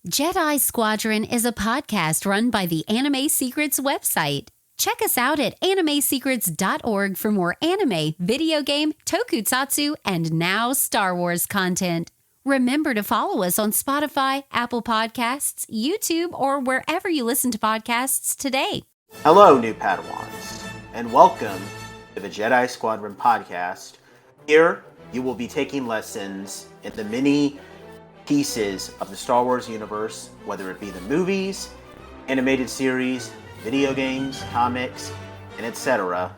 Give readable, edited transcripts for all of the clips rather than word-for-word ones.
Jedi Squadron is a podcast run by the Anime Secrets website. Check us out at animesecrets.org for more anime, video game, tokusatsu, and now Star Wars content. Remember to follow us on Spotify, Apple Podcasts, YouTube, or wherever you listen to podcasts today. Hello, new Padawans, and welcome to the Jedi Squadron podcast. Here, you will be taking lessons in the many pieces of the Star Wars universe, whether it be the movies, animated series, video games, comics, and etc.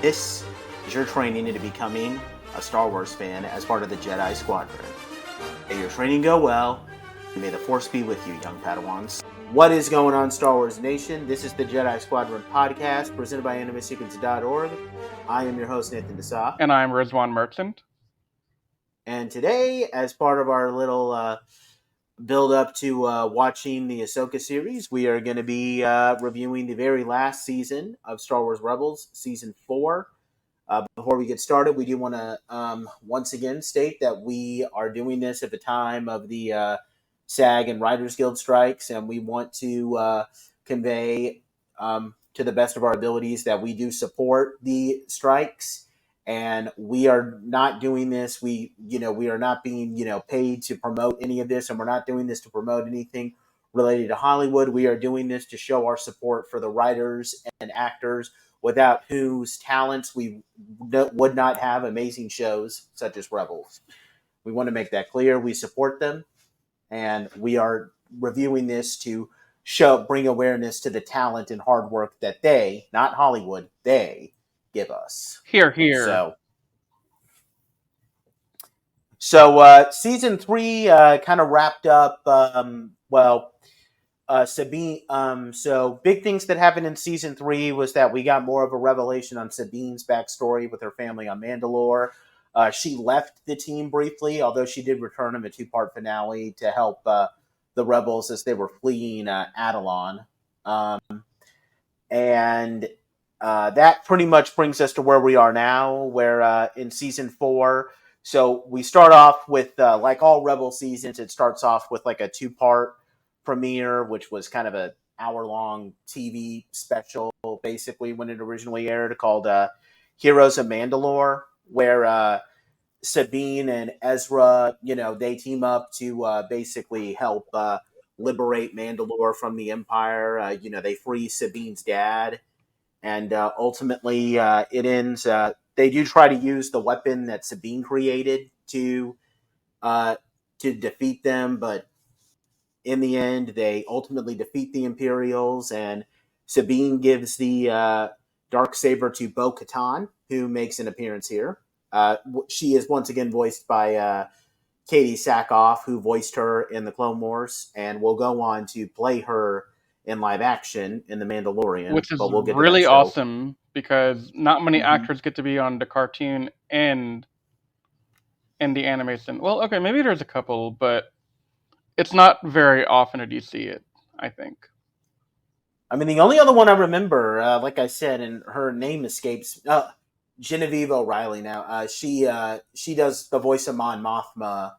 This is your training into becoming a Star Wars fan as part of the Jedi Squadron. May your training go well, and may the Force be with you, young Padawans. What is going on, Star Wars Nation? This is the Jedi Squadron podcast presented by animesecrets.org. I am your host, Nathan Desa. And I'm Rizwan Merchant. And today, as part of our little build-up to watching the Ahsoka series, we are going to be reviewing the very last season of Star Wars Rebels, Season 4. Before we get started, we do want to once again state that we are doing this at the time of the SAG and Writers Guild strikes, and we want to convey to the best of our abilities that we do support the strikes. And we are not doing this. We are not being, paid to promote any of this, and we're not doing this to promote anything related to Hollywood. We are doing this to show our support for the writers and actors, without whose talents we would not have amazing shows such as Rebels. We want to make that clear. We support them, and we are reviewing this to bring awareness to the talent and hard work that they, not Hollywood, they give us. Here. So season 3 kind of wrapped up. Sabine. So big things that happened in season 3 was that we got more of a revelation on Sabine's backstory with her family on Mandalore. She left the team briefly, although she did return in a 2-part finale to help the rebels as they were fleeing Adelon. And that pretty much brings us to where we are now, where in season 4. So we start off with, like all Rebel seasons, it starts off with like a 2-part premiere, which was kind of an hour-long TV special, basically, when it originally aired, called Heroes of Mandalore, where Sabine and Ezra, they team up to basically help liberate Mandalore from the Empire. They free Sabine's dad. And ultimately, it ends. They do try to use the weapon that Sabine created to defeat them, but in the end, they ultimately defeat the Imperials, and Sabine gives the Darksaber to Bo-Katan, who makes an appearance here. She is once again voiced by Katie Sackhoff, who voiced her in the Clone Wars, and will go on to play her in live action in The Mandalorian. Which is we'll get really awesome, because not many actors get to be on the cartoon and in the animation. Well, okay, maybe there's a couple, but it's not very often that you see it, I think. I mean, the only other one I remember, like I said, and her name escapes, Genevieve O'Reilly now. She does the voice of Mon Mothma,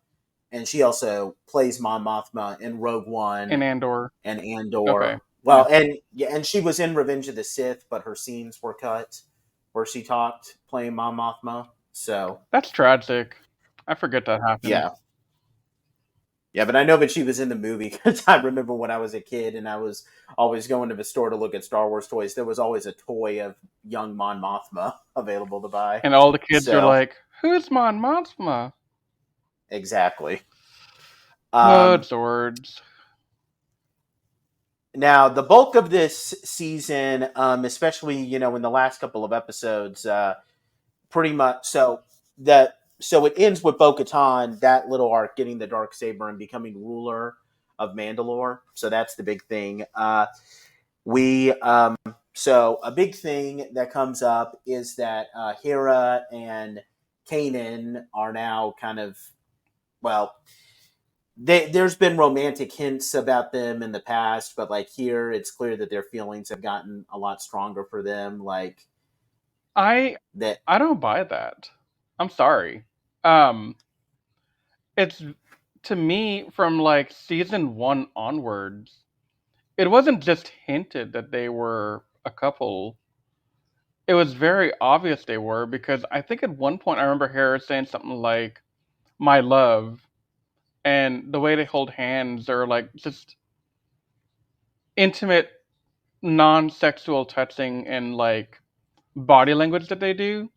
and she also plays Mon Mothma in Rogue One and Andor. Okay. Well, and she was in Revenge of the Sith, but her scenes were cut where she talked playing Mon Mothma. So that's tragic. I forget that happened. Yeah, but I know that she was in the movie, because I remember when I was a kid and I was always going to the store to look at Star Wars toys, there was always a toy of young Mon Mothma available to buy. And all the kids are like, who's Mon Mothma? Exactly. Swords. Now, the bulk of this season, especially, in the last couple of episodes, pretty much, so it ends with Bo-Katan, that little arc, getting the Darksaber and becoming ruler of Mandalore. So that's the big thing. So a big thing that comes up is that Hera and Kanan are now kind of, there's been romantic hints about them in the past, but like here, it's clear that their feelings have gotten a lot stronger for them. Like, I don't buy that. I'm sorry. It's to me, from like season 1 onwards, it wasn't just hinted that they were a couple. It was very obvious they were, because I think at one point I remember Hera saying something like, "My love," and the way they hold hands, or like just intimate, non-sexual touching and like body language that they do.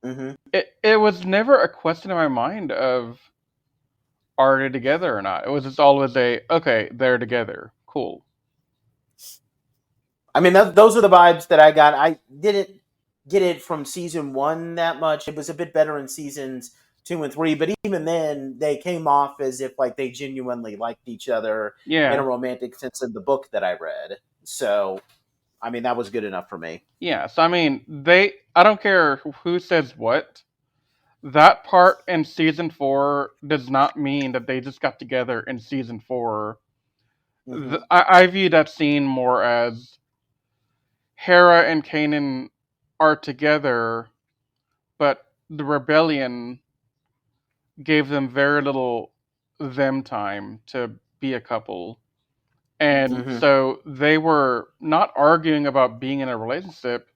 Mm-hmm. It was never a question in my mind of, are they together or not. It was just always a, okay, they're together, cool. I mean, those are the vibes that I got. I didn't get it from season 1 that much. It was a bit better in seasons 2 and 3, but even then, they came off as if like they genuinely liked each other in a Yeah, romantic sense in the book that I read. So, I mean, that was good enough for me. yeah. So I mean, I don't care who says what. That part in season 4 does not mean that they just got together in season 4. Mm-hmm. I view that scene more as Hera and Kanan are together, but the rebellion gave them very little them time to be a couple. And Mm-hmm. so they were not arguing about being in a relationship.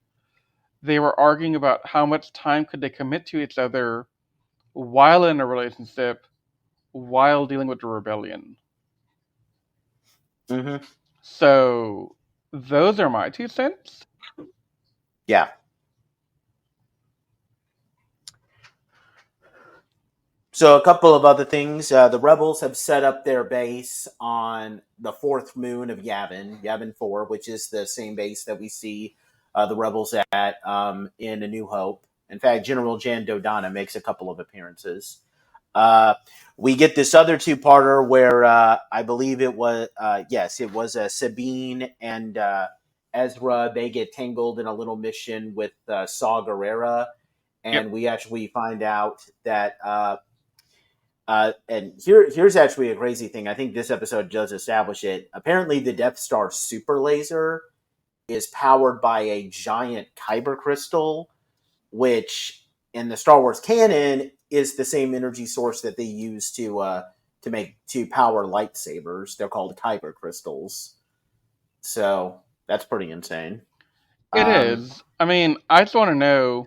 They were arguing about how much time could they commit to each other while in a relationship, while dealing with the rebellion. Mm-hmm. So those are my 2 cents. Yeah. So a couple of other things. The rebels have set up their base on the fourth moon of Yavin 4, which is the same base that we see the rebels at in A New Hope. In fact, General Jan Dodonna makes a couple of appearances. Uh, we get this other two-parter where I believe it was, yes, it was Sabine and Ezra. They get tangled in a little mission with Saw Gerrera, Yep. and we actually find out that and here's actually a crazy thing. I think this episode does establish it. Apparently, the Death Star super laser is powered by a giant kyber crystal, which in the Star Wars canon is the same energy source that they use to power lightsabers. They're called kyber crystals. So that's pretty insane. It Um, is. I mean, I just want to know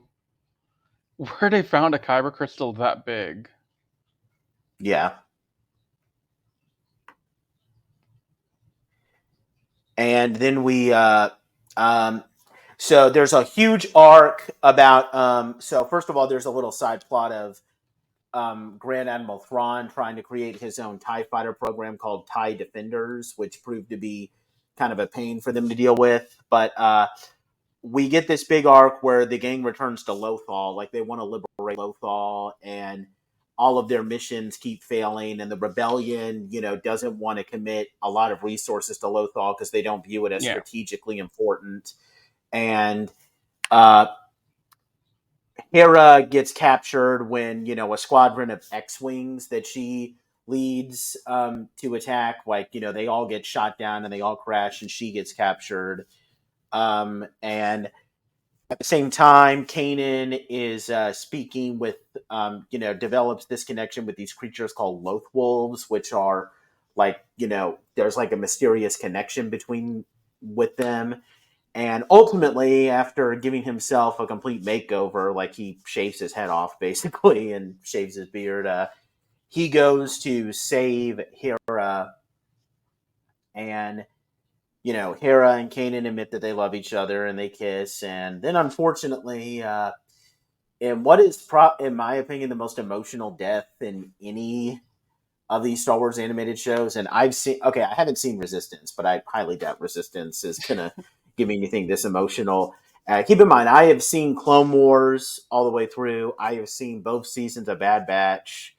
where they found a kyber crystal that big. yeah, and then um, so there's a huge arc about. So first of all, there's a little side plot of Grand Admiral Thrawn trying to create his own TIE fighter program called TIE Defenders, which proved to be kind of a pain for them to deal with. But we get this big arc where the gang returns to Lothal, like they want to liberate Lothal, and all of their missions keep failing, and the rebellion, doesn't want to commit a lot of resources to Lothal because they don't view it as Yeah. strategically important. And uh, Hera gets captured when a squadron of X-wings that she leads to attack, like they all get shot down and they all crash, and she gets captured. And at the same time, Kanan is speaking with, develops this connection with these creatures called Lothwolves, which are like, there's like a mysterious connection between with them. And ultimately, after giving himself a complete makeover, like he shaves his head off basically and shaves his beard, he goes to save Hera. And Hera and Kanan admit that they love each other and they kiss. And then, unfortunately, in what is, in my opinion, the most emotional death in any of these Star Wars animated shows, and I haven't seen Resistance, but I highly doubt Resistance is gonna give me anything this emotional. Keep in mind, I have seen Clone Wars all the way through. I have seen both seasons of Bad Batch,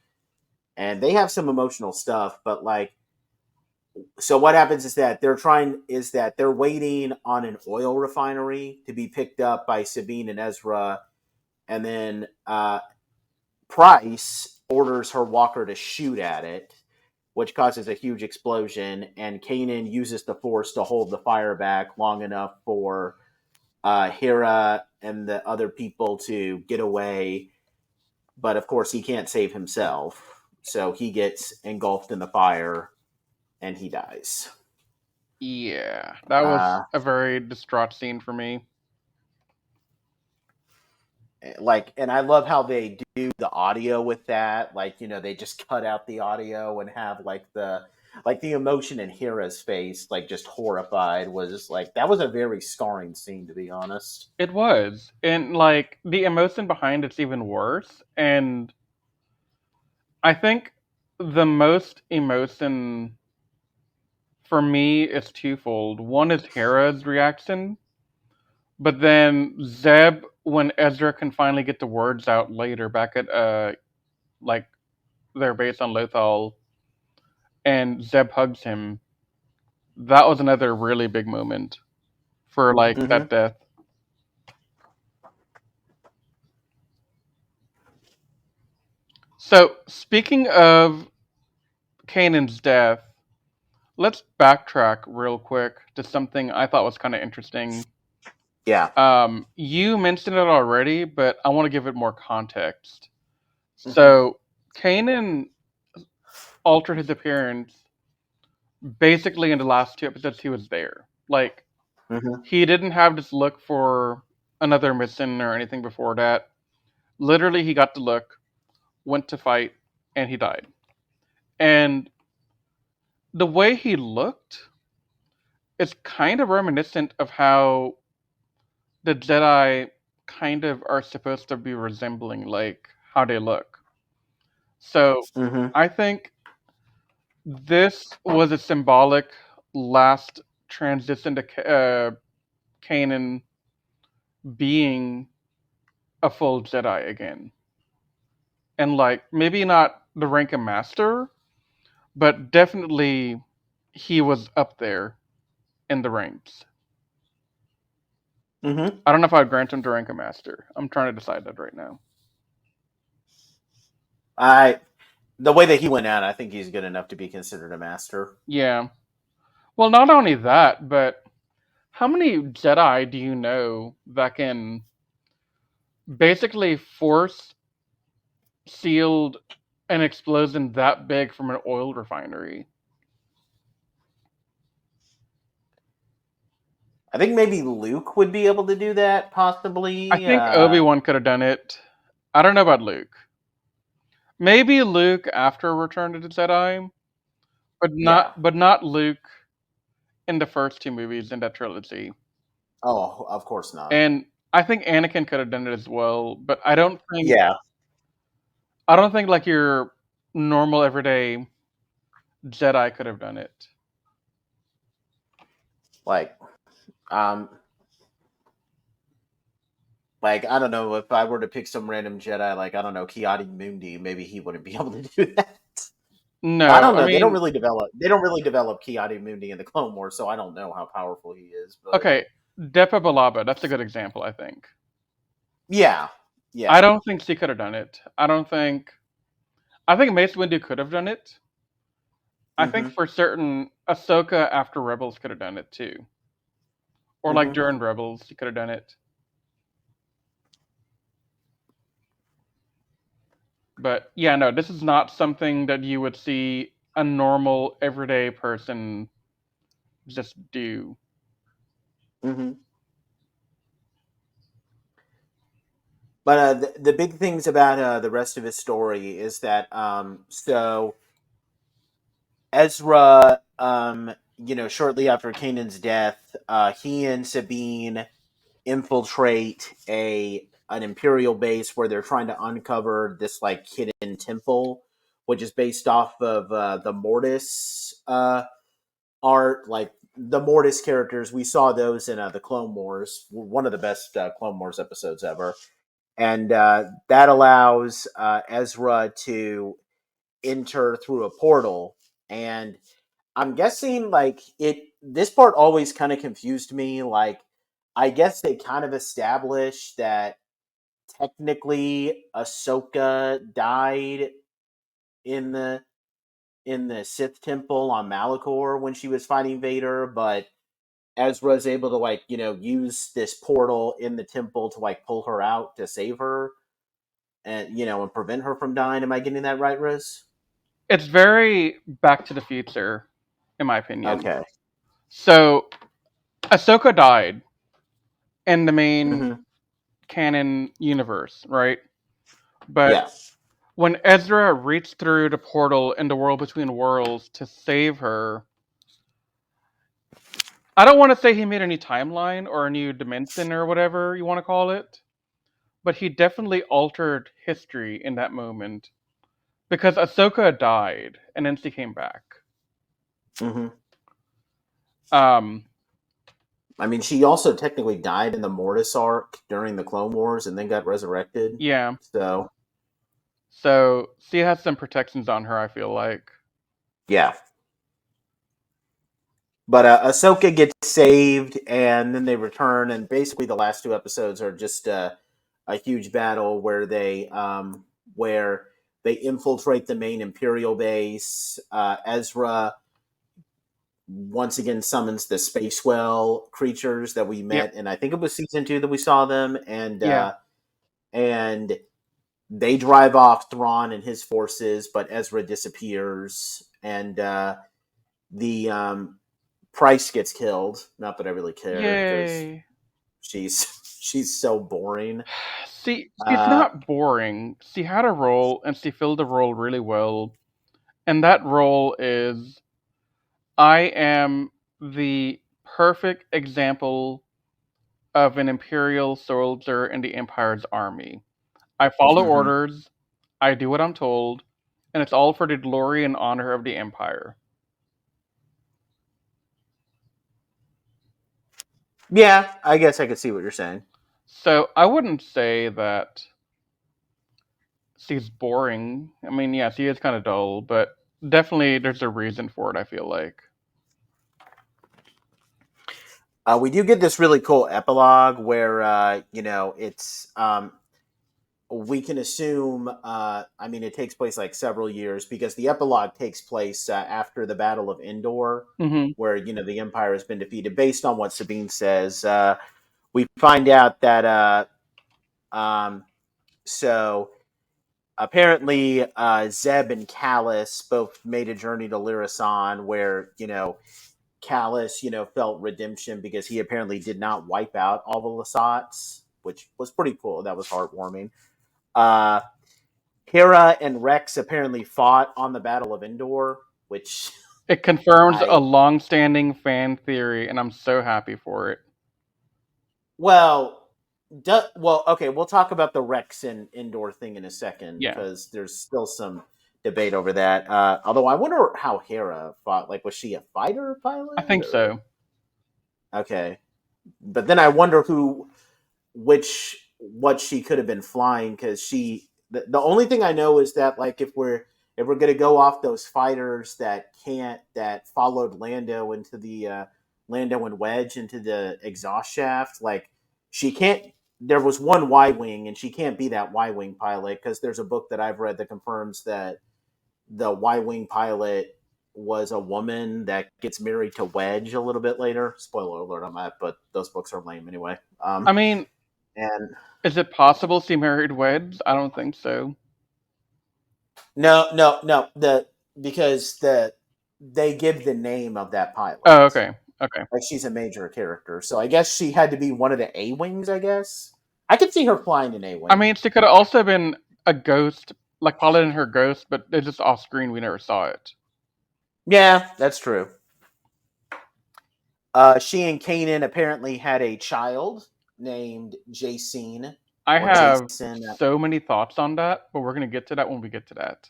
and they have some emotional stuff. But like, so what happens is that they're waiting on an oil refinery to be picked up by Sabine and Ezra, and then Price orders her walker to shoot at it, which causes a huge explosion. And Kanan uses the Force to hold the fire back long enough for Hera and the other people to get away. But of course, he can't save himself. So he gets engulfed in the fire and he dies. Yeah, that was a very distraught scene for me. And I love how they do the audio with that. Like, they just cut out the audio and have the emotion in Hera's face, like just horrified, was like that was a very scarring scene, to be honest. It was, and like the emotion behind it's even worse. And I think the most emotion for me is twofold. One is Hera's reaction, but then Zeb when Ezra can finally get the words out later back at like their base on Lothal, and Zeb hugs him. That was another really big moment for like that death. So speaking of Kanan's death, let's backtrack real quick to something I thought was kind of interesting. Yeah. You mentioned it already, but I want to give it more context. So Kanan altered his appearance basically in the last 2 episodes he was there. Like he didn't have this look for another mission or anything before that. Literally, he got the look, went to fight, and he died. And the way he looked is kind of reminiscent of how the Jedi kind of are supposed to be resembling, like how they look. So I think this was a symbolic last transition to Kanan being a full Jedi again. And like maybe not the rank of master, but definitely he was up there in the ranks. I don't know if I'd grant him the rank of master. I'm trying to decide that right now. The way that he went out, I think he's good enough to be considered a master. Yeah. Well, not only that, but how many Jedi do you know that can basically force sealed an explosion that big from an oil refinery? I think maybe Luke would be able to do that, possibly. I think Obi-Wan could have done it. I don't know about Luke. Maybe Luke after Return of the Jedi, but not Luke in the first two movies in that trilogy. Oh, of course not. And I think Anakin could have done it as well, but I don't think. Yeah. I don't think like your normal everyday Jedi could have done it. Like I don't know, if I were to pick some random Jedi, like I don't know, Ki-Adi-Mundi, maybe he wouldn't be able to do that. No, I don't know. I mean, they don't really develop Ki-Adi-Mundi in the Clone Wars, so I don't know how powerful he is. But... Okay, Depa Billaba, that's a good example, I think. Yeah. I don't think she could have done it. I think Mace Windu could have done it. I think for certain Ahsoka after Rebels could have done it too. Or like during Rebels, she could have done it. But yeah, no, this is not something that you would see a normal everyday person just do. But the big things about the rest of his story is that so Ezra, shortly after Kanan's death, he and Sabine infiltrate an Imperial base where they're trying to uncover this like hidden temple, which is based off of the Mortis art. Like the Mortis characters, we saw those in the Clone Wars, one of the best Clone Wars episodes ever, and that allows Ezra to enter through a portal. And I'm guessing like this part always kind of confused me. Like, I guess they kind of established that technically Ahsoka died in the Sith temple on Malachor when she was fighting Vader, but Ezra's able to use this portal in the temple to pull her out to save her and and prevent her from dying. Am I getting that right, Riz? It's very Back to the Future, in my opinion. Okay. So Ahsoka died in the main Mm-hmm. canon universe, right? But Yeah. when Ezra reached through the portal in the world between worlds to save her, I don't want to say he made a new timeline or a new dimension or whatever you want to call it, but he definitely altered history in that moment because Ahsoka died and then she came back. Mm-hmm. Um, I mean, she also technically died in the Mortis arc during the Clone Wars and then got resurrected. yeah. So, So she has some protections on her, I feel like. yeah. But Ahsoka gets saved, and then they return, and basically the last two episodes are just a huge battle where they infiltrate the main Imperial base. Ezra once again summons the space whale creatures that we Yep. met, and I think it was season 2 that we saw them, Yeah. and they drive off Thrawn and his forces, but Ezra disappears, and the Price gets killed. Not that I really care because Yay. she's she's so boring. See, she's Uh, not boring. She had a role and she filled the role really well. And that role is I am the perfect example of an Imperial soldier in the Empire's army. I follow mhm. orders, I do what I'm told, and it's all for the glory and honor of the Empire. Yeah, I guess I could see what you're saying. So I wouldn't say that she's boring. I mean, yeah, she is kind of dull, but definitely there's a reason for it, I feel like. We do get this really cool epilogue where it's we can assume. I mean, it takes place like several years because the epilogue takes place after the Battle of Endor, Hmm. where the Empire has been defeated. Based on what Sabine says, we find out that so apparently Zeb and Callus both made a journey to Lyrasan, where Callus felt redemption because he apparently did not wipe out all the Lasats, which was pretty cool. That was heartwarming. Uh, Hera and Rex apparently fought on the Battle of Endor, which It confirms a I long-standing fan theory, and I'm so happy for it. well, okay. We'll talk about the Rex and Endor thing in a second Yeah, because there's still some debate over that. Although I wonder how Hera fought. Like, was she a fighter I pilot think or so. okay? But then I wonder what she could have been flying because the only thing I know is that like if we're gonna go off those fighters that followed Lando and Wedge into the exhaust shaft, like she can't. There was one Y wing, and she can't be that Y wing pilot because there's a book that I've read that confirms that the Y wing pilot was a woman that gets married to Wedge a little bit later. Spoiler alert on that, but those books are lame anyway. I mean, And is it possible she married Wedge? I don't think so. no, because they give the name of that pilot. Oh, okay. Okay. Like she's a major character, so I guess she had to be one of the A wings. I guess I could see her flying an A I wing. mean, she could have also been a ghost, like piloting her ghost, but it's just off screen. We never saw it. Yeah, that's true. She and Kanan apparently had a child named Jacene I or have Jason. so many thoughts on that, but we're gonna get to that when we get to that.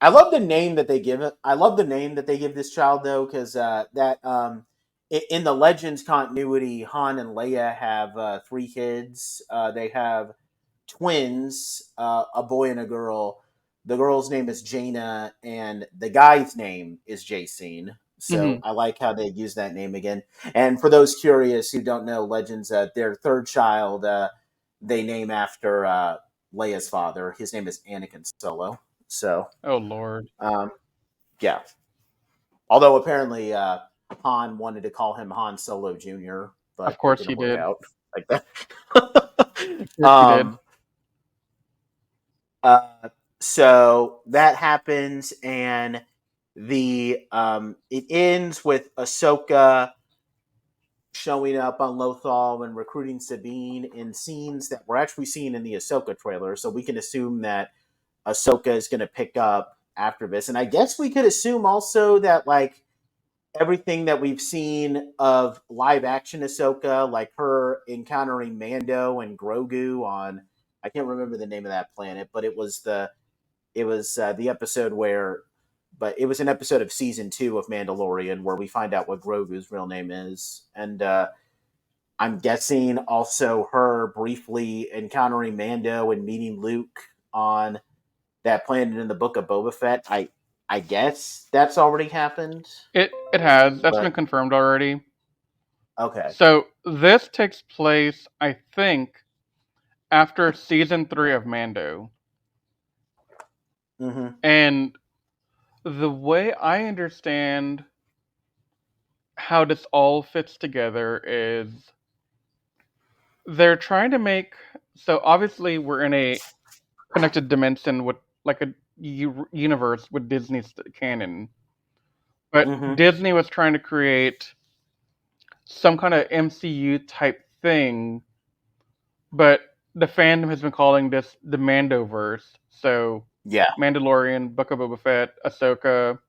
I love the name that they give it. I love the name that they give this child though, because in the Legends continuity, Han and Leia have three kids. They have twins, a boy and a girl. The girl's name is Jaina, and the guy's name is Jacene. So Hmm. I like how they use that name again. And for those curious who don't know Legends, their third child they name after Leia's father. His name is Anakin Solo. So Oh Lord. um, yeah. Although apparently Han wanted to call him Han Solo Jr., Of but it course he didn't work did. out like that. Of course he did. um, uh, so that happens, and it ends with Ahsoka showing up on Lothal and recruiting Sabine in scenes that we're actually seeing in the Ahsoka trailer. So we can assume that Ahsoka is going to pick up after this, and I guess we could assume also that like everything that we've seen of live action Ahsoka, like her encountering Mando and Grogu on, I can't remember the name of that planet, but the episode where, but it was an episode of season 2 of Mandalorian where we find out what Grogu's real name is, and I'm guessing also her briefly encountering Mando and meeting Luke on that planet in the Book of Boba Fett. I guess that's already happened. It has. That's been But confirmed already. okay. So this takes place, I think, after season 3 of Mando. Mm-hmm. And the way I understand how this all fits together is they're trying to make, so obviously we're in a connected dimension with like a universe with Disney's canon, but Mm-hmm. Disney was trying to create some kind of MCU type thing, but the fandom has been calling this the Mandoverse. So Yeah. Mandalorian, Book of Boba Fett, Ahsoka.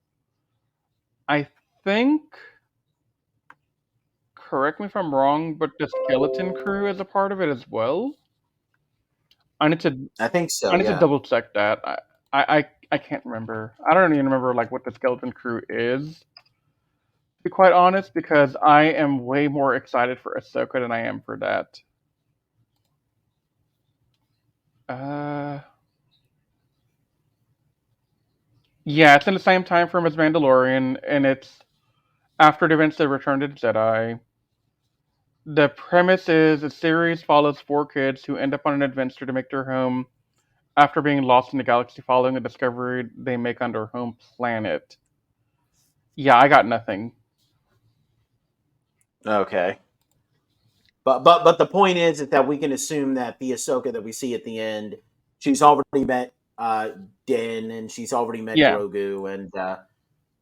I think, correct me if I'm wrong, but the Skeleton Crew is a part of it as well. I need to I think I so, need to yeah. double check that. I can't remember. I don't even remember like what the Skeleton Crew is, to be quite honest, because I am way more excited for Ahsoka than I am for that. Uh, yeah, it's in the same time frame as Mandalorian, and it's after the events of Return to the Jedi. The premise is the series follows 4 kids who end up on an adventure to make their home after being lost in the galaxy following a discovery they make on their home planet. Yeah, I got nothing. Okay. But the point is that we can assume that the Ahsoka that we see at the end, she's already met Din, and she's already met Yeah, Grogu and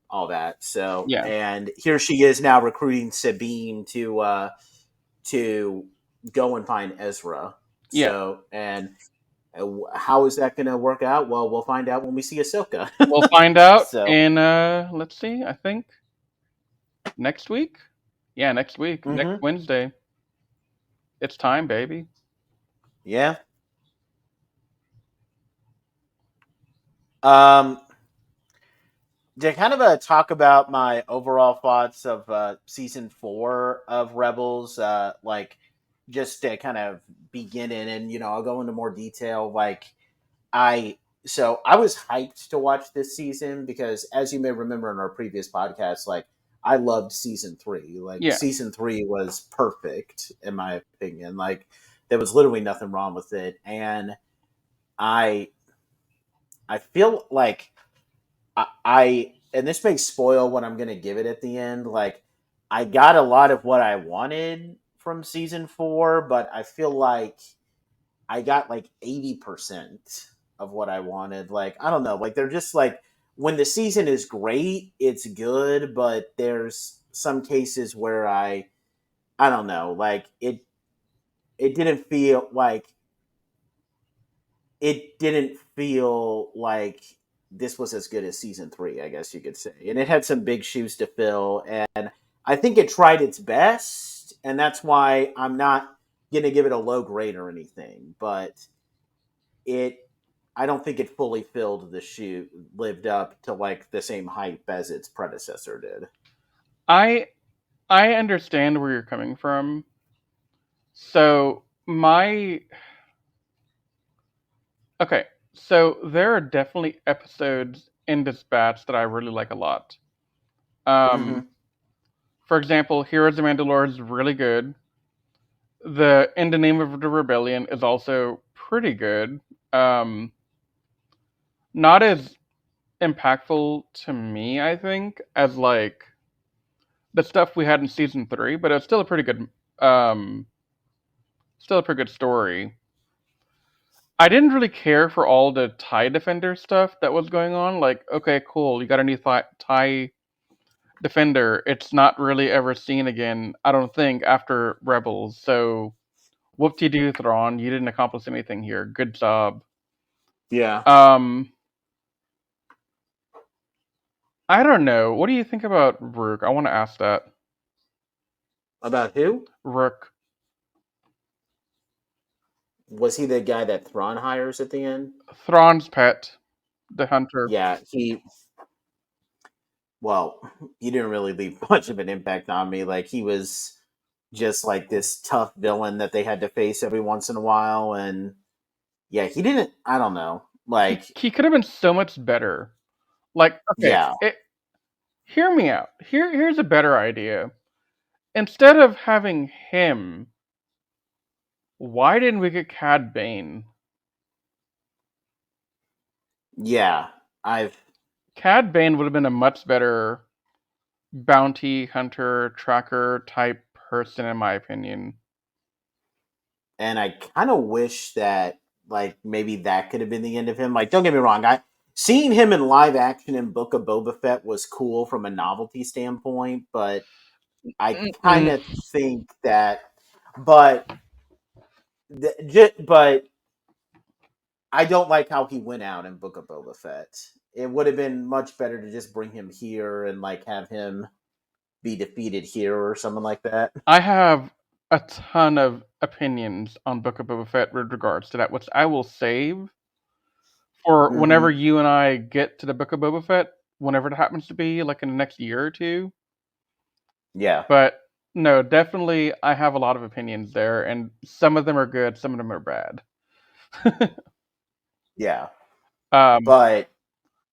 all that. So, yeah, and here she is now recruiting Sabine to go and find Ezra. yeah. So, and how is that going to work out? Well, we'll find out when we see Ahsoka. We'll find out So, in let's see, I think next week. Yeah, next week, next mm-hmm. Wednesday. It's time, baby. Yeah. Um, to kind of talk about my overall thoughts of season 4 of Rebels, like just to kind of begin in, and I'll go into more detail. Like I, so I was hyped to watch this season because, as you may remember in our previous podcast, like I loved season 3. Like Yeah, season 3 was perfect in my opinion. Like there was literally nothing wrong with it, and I, I feel like and this may spoil what I'm going to give it at the end. Like, I got a lot of what I wanted from season 4, but I feel like I got like 80% of what I wanted. Like, I don't know. Like, they're just like, when the season is great, it's good, but there's some cases where I don't know. Like, it didn't feel like this was as good as season 3, I guess you could say. And it had some big shoes to fill, and I think it tried its best, and that's why I'm not going to give it a low grade or anything. But it, I don't think it fully filled the shoe, lived up to like the same hype as its predecessor did. I I understand where you're coming from. So my okay, so there are definitely episodes in this batch that I really like a lot. Mm-hmm. Um, for example, Heroes of Mandalore is really good. The In the Name of the Rebellion is also pretty good. Um, not as impactful to me, I think, as like the stuff we had in season 3, but it's um still a pretty good story. I didn't really care for all the TIE Defender stuff that was going on. Like, okay, cool, you got a new TIE Defender. It's not really ever seen again, I don't think, after Rebels. So, whoop-de-doo, Thrawn, you didn't accomplish anything here. Good job. Yeah. I don't know. What do you think about Rook? I want to ask that. About who? Rook. Was he the guy that Thrawn hires at the end? Thrawn's pet. The hunter. Yeah, well, he didn't really leave much of an impact on me. Like, he was just like this tough villain that they had to face every once in a while. And yeah, he didn't, I don't know. Like, He could have been so much better. Like, okay, yeah, hear me out. Here's a better idea. Instead of having him, why didn't we get Cad Bane? yeah, Cad Bane would have been a much better bounty hunter tracker type person, in my opinion. and I kind of wish that, like, maybe that could have been the end of him. Like, don't get me wrong, seeing him in live action in Book of Boba Fett was cool from a novelty standpoint, but I kind of think that, but but I don't like how he went out in Book of Boba Fett. It would have been much better to just bring him here and like have him be defeated here or something like that. I have a ton of opinions on Book of Boba Fett with regards to that, which I will save for whenever Mm-hmm. you and I get to the Book of Boba Fett, whenever it happens to be, like in the next year or two. Yeah. But no, definitely, I have a lot of opinions there, and some of them are good, some of them are bad. Yeah. um, But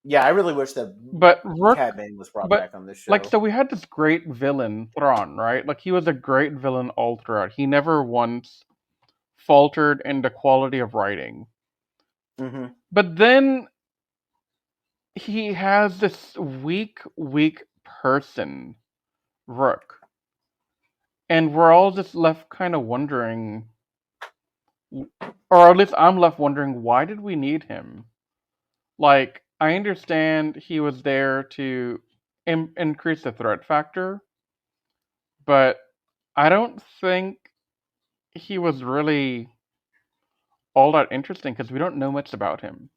yeah, I really wish that but Rook, Cad Bane was brought but back on this like, show. so we had this great villain, Thrawn, right? Like, he was a great villain all throughout. He never once faltered in the quality of writing. Mm-hmm. But then he has this weak person, Rook. And we're all just left kind of wondering, or at least I'm left wondering, why did we need him? Like, I understand he was there to increase the threat factor, but I don't think he was really all that interesting because we don't know much about him.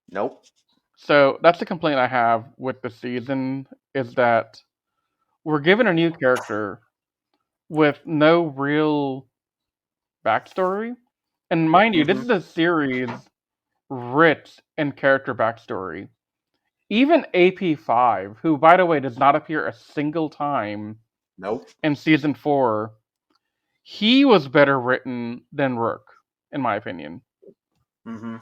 Nope. So that's the complaint I have with the season, is that we're given a new character with no real backstory. And mind you, this Mm-hmm. is a series rich in character backstory. Even AP5, who, by the way, does not appear a single time Nope. in season 4, he was better written than Rook, in my opinion. Mm-hmm.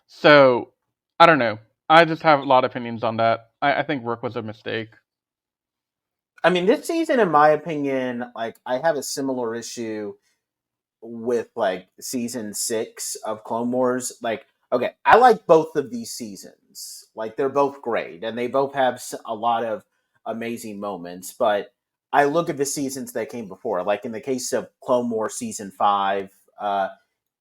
So, I don't know. I just have a lot of opinions on that. I think Rook was a mistake. I mean, this season, in my opinion, like I have a similar issue with like season 6 of Clone Wars. Like, okay, I like both of these seasons. Like, they're both great and they both have a lot of amazing moments. But I look at the seasons that came before. Like, in the case of Clone Wars season 5,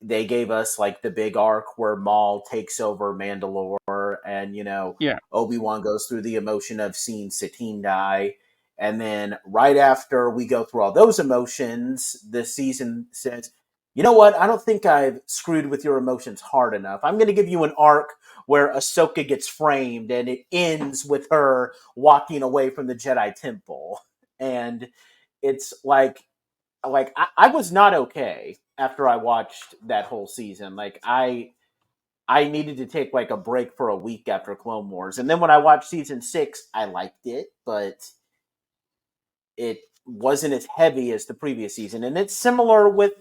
they gave us like the big arc where Maul takes over Mandalore, and Yeah. Obi-Wan goes through the emotion of seeing Satine die. And then right after we go through all those emotions, the season says, you know what? I don't think I've screwed with your emotions hard enough. I'm going to give you an arc where Ahsoka gets framed and it ends with her walking away from the Jedi Temple. And it's I was not okay after I watched that whole season. Like, I needed to take like a break for a week after Clone Wars. And then when I watched season 6, I liked it, but it wasn't as heavy as the previous season. And it's similar with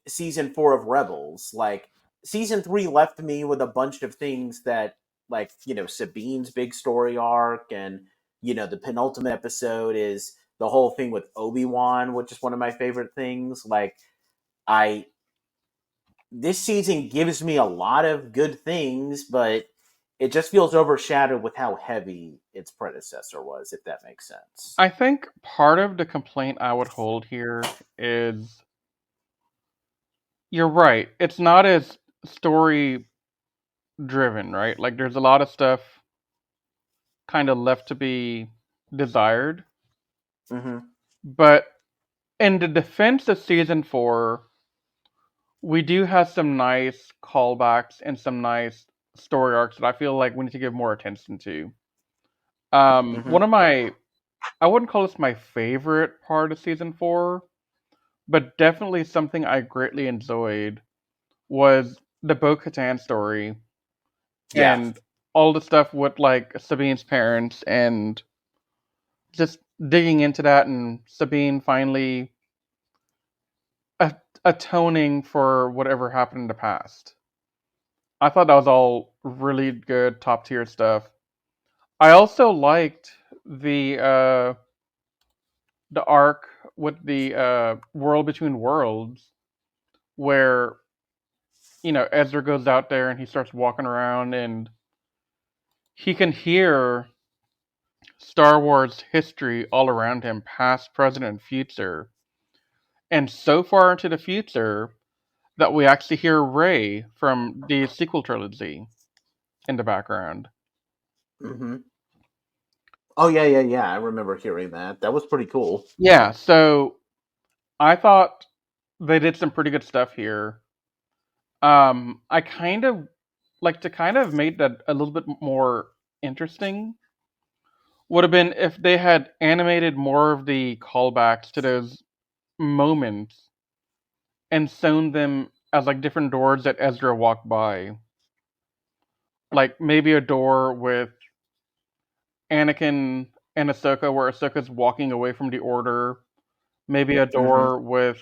season 4 of Rebels. Like, season 3 left me with a bunch of things that, like, Sabine's big story arc, and the penultimate episode is the whole thing with Obi-Wan, which is one of my favorite things. Like, I this season gives me a lot of good things, but it just feels overshadowed with how heavy its predecessor was, if that makes sense. I think part of the complaint I would hold here is you're right. It's not as story driven, right? Like there's a lot of stuff kind of left to be desired. Mm-hmm. But in the defense of season 4, we do have some nice callbacks and some nice story arcs that I feel like we need to give more attention to. Mm-hmm. One of my, I wouldn't call this my favorite part of season 4, but definitely something I greatly enjoyed was the Bo-Katan story Yeah. and all the stuff with like Sabine's parents and just digging into that and Sabine finally atoning for whatever happened in the past. I thought that was all really good, top tier stuff. I also liked the arc with the world between worlds, where Ezra goes out there and he starts walking around and he can hear Star Wars history all around him, past, present, and future, and so far into the future that we actually hear Rey from the sequel trilogy in the background. Mm-hmm. Oh yeah, yeah, yeah. I remember hearing that. That was pretty cool. Yeah, so I thought they did some pretty good stuff here. I kind of like to kind of make that a little bit more interesting. Would have been if they had animated more of the callbacks to those moments and sewn them as like different doors that Ezra walked by. Like maybe a door with Anakin and Ahsoka where Ahsoka's walking away from the Order. Maybe a Mm-hmm. door with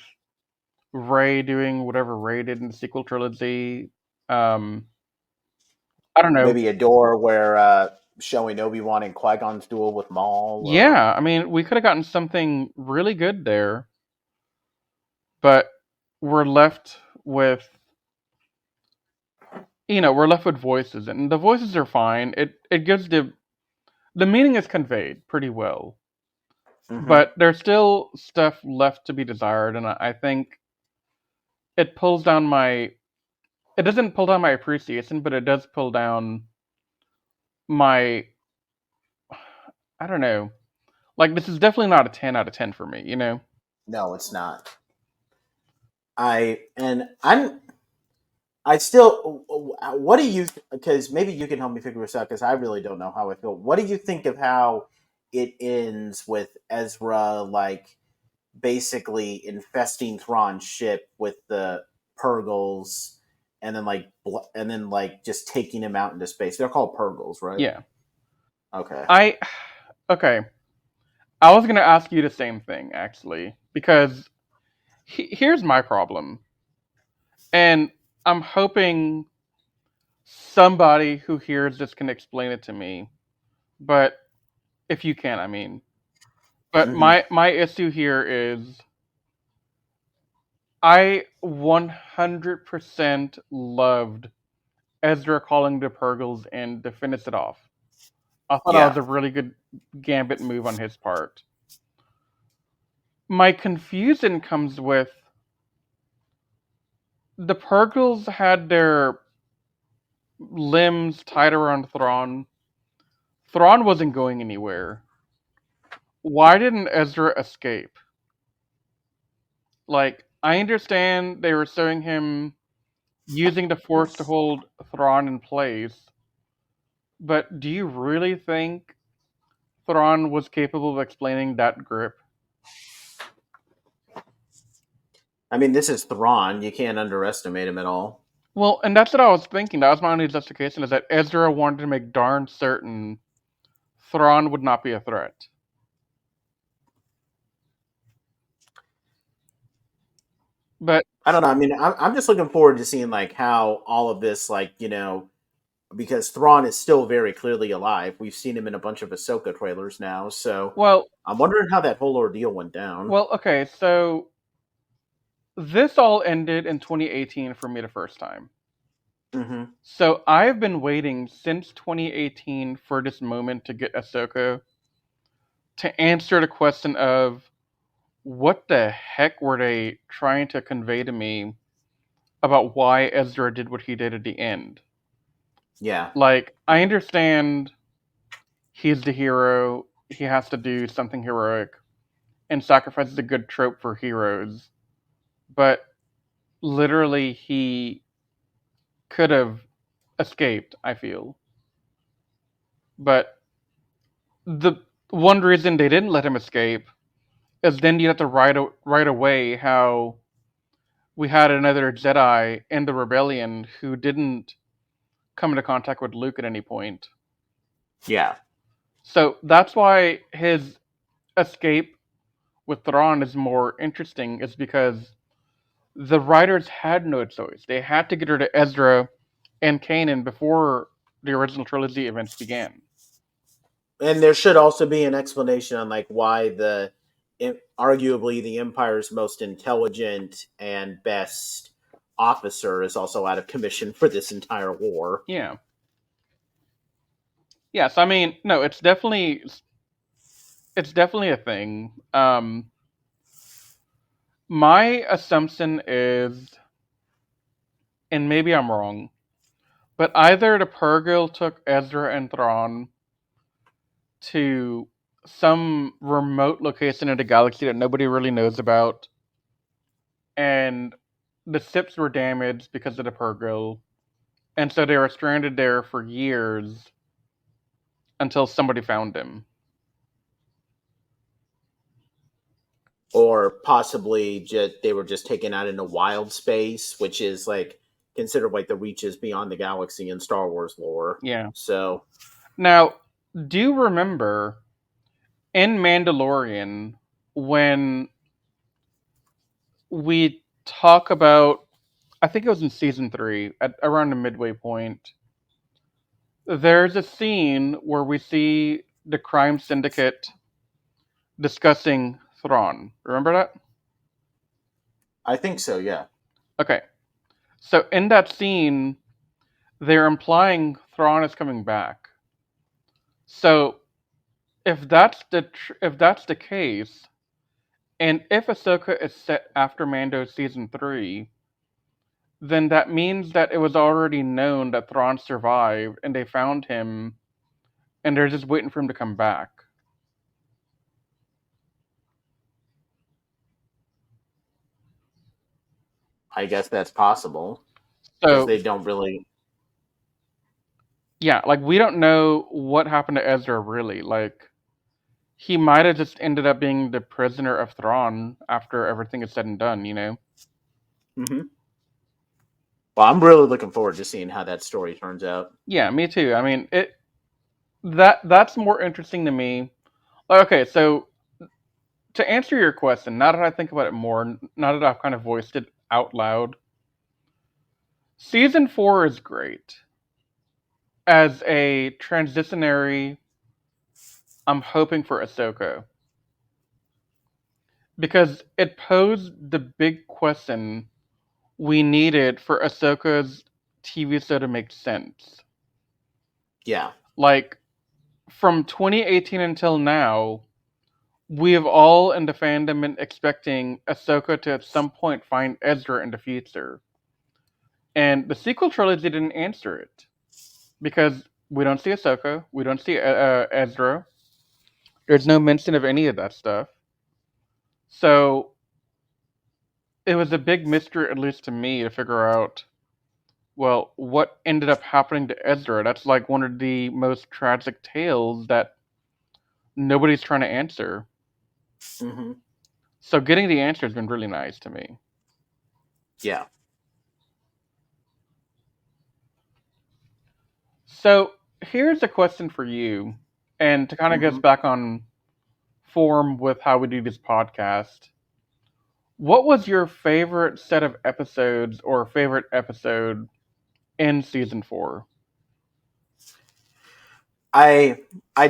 Rey doing whatever Rey did in the sequel trilogy. Um, I don't know. Maybe a door where showing Obi-Wan and Qui-Gon's duel with Maul, or Yeah, I mean, we could have gotten something really good there, but we're left with, we're left with voices, and the voices are fine. It gives the meaning is conveyed pretty well, mm-hmm. but there's still stuff left to be desired, and I think it pulls down my. It doesn't pull down my appreciation, but it does pull down my. I don't know. Like this is definitely not a 10 out of 10 for me. No, it's not. I still. What do you? Because maybe you can help me figure this out. Because I really don't know how I feel. What do you think of how it ends with Ezra like basically infesting Thrawn's ship with the Purgles, and then like just taking him out into space? They're called Purgles, right? Yeah. Okay. I okay. I was gonna ask you the same thing actually, because here's my problem, and I'm hoping somebody who hears this can explain it to me. But if you can, I mean. But Mm-hmm. my issue here is I 100% loved Ezra calling the Purgles and to finish it off. I thought that was Yeah. a really good gambit move on his part. My confusion comes with the Purgles had their limbs tied around Thrawn. Thrawn wasn't going anywhere. Why didn't Ezra escape? Like, I understand they were showing him using the Force to hold Thrawn in place, but do you really think Thrawn was capable of explaining that grip? I mean, this is Thrawn. You can't underestimate him at all. Well, and that's what I was thinking. That was my only justification, is that Ezra wanted to make darn certain Thrawn would not be a threat. But, I don't know. I mean, I'm just looking forward to seeing like how all of this, like because Thrawn is still very clearly alive. We've seen him in a bunch of Ahsoka trailers now, so well, I'm wondering how that whole ordeal went down. okay, so this all ended in 2018 for me the first time. Mm-hmm. So I've been waiting since 2018 for this moment to get Ahsoka to answer the question of what the heck were they trying to convey to me about why Ezra did what he did at the end. Yeah. Like, I understand he's the hero, he has to do something heroic, and sacrifice is a good trope for heroes, but literally he could have escaped, I feel. But the one reason they didn't let him escape is then you have to right away how we had another Jedi in the rebellion who didn't come into contact with Luke at any point. Yeah. So that's why his escape with Thrawn is more interesting, is because the writers had no choice. They had to get rid of Ezra and Kanan before the original trilogy events began. And there should also be an explanation on like why arguably the Empire's most intelligent and best officer is also out of commission for this entire war. Yeah. Yes, I mean, no, it's definitely a thing. My assumption is, and maybe I'm wrong, but either the Purrgil took Ezra and Thrawn to some remote location in the galaxy that nobody really knows about, and the ships were damaged because of the Purrgil, and so they were stranded there for years until somebody found them. Or possibly they were just taken out into wild space, which is like considered like the reaches beyond the galaxy in Star Wars lore. Yeah. So Now, do you remember in Mandalorian when we talk about, I think it was in season 3 at around the midway point, there's a scene where we see the crime syndicate discussing Thrawn. Remember that? I think so, yeah. Okay. So in that scene, they're implying Thrawn is coming back. So if that's the case, and if Ahsoka is set after Mando season 3, then that means that it was already known that Thrawn survived, and they found him, and they're just waiting for him to come back. I guess that's possible because So they don't really. yeah, like we don't know what happened to Ezra really. Like he might have just ended up being the prisoner of Thrawn after everything is said and done, you know? Mm-hmm. Well, I'm really looking forward to seeing how that story turns out. Yeah, me too. I mean, that's more interesting to me. Okay, so to answer your question, now that I think about it more, now that I've kind of voiced it out loud, season 4 is great as a transitionary. I'm hoping for Ahsoka because it posed the big question we needed for Ahsoka's TV show to make sense. Yeah. Like from 2018 until now, we have all in the fandom been expecting Ahsoka to at some point find Ezra in the future. And the sequel trilogy didn't answer it. Because we don't see Ahsoka, we don't see Ezra. There's no mention of any of that stuff. So it was a big mystery, at least to me, to figure out, well, what ended up happening to Ezra? That's like one of the most tragic tales that nobody's trying to answer. Mm-hmm. So getting the answer has been really nice to me. Yeah. So here's a question for you, and to kind of get us Mm-hmm. back on form with how we do this podcast. What was your favorite set of episodes or favorite episode in season 4? I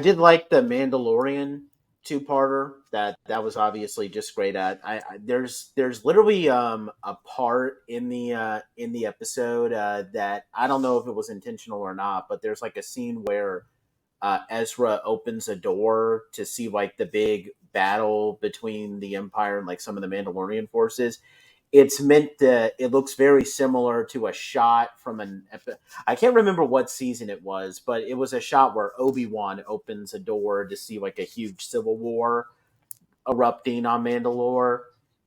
did like the Mandalorian two-parter. That was obviously just great. There's literally a part in the episode that I don't know if it was intentional or not, but there's like a scene where Ezra opens a door to see like the big battle between the Empire and like some of the Mandalorian forces, it's meant to. It looks very similar to a shot from I can't remember what season it was, but it was a shot where Obi-Wan opens a door to see like a huge civil war erupting on Mandalore.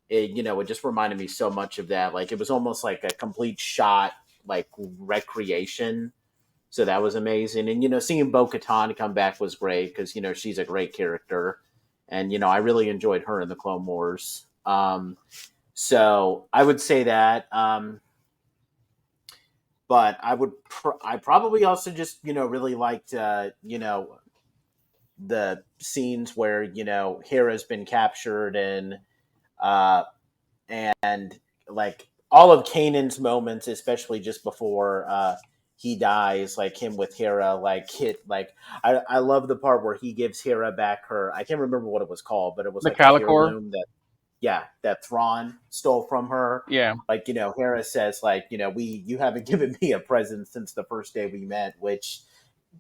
It just reminded me so much of that. Like it was almost like a complete shot, like recreation. So that was amazing. And seeing Bo-Katan come back was great because she's a great character, and I really enjoyed her in the Clone Wars. So I would say that. But I probably also just really liked the scenes where Hera's been captured uh, and like all of Kanan's moments, especially just before he dies, like him with Hera, like I love the part where he gives Hera back her, I can't remember what it was called, but it was The like a Calicor. heirloom that Thrawn stole from her. Yeah. Like, Hera says, like, you haven't given me a present since the first day we met, which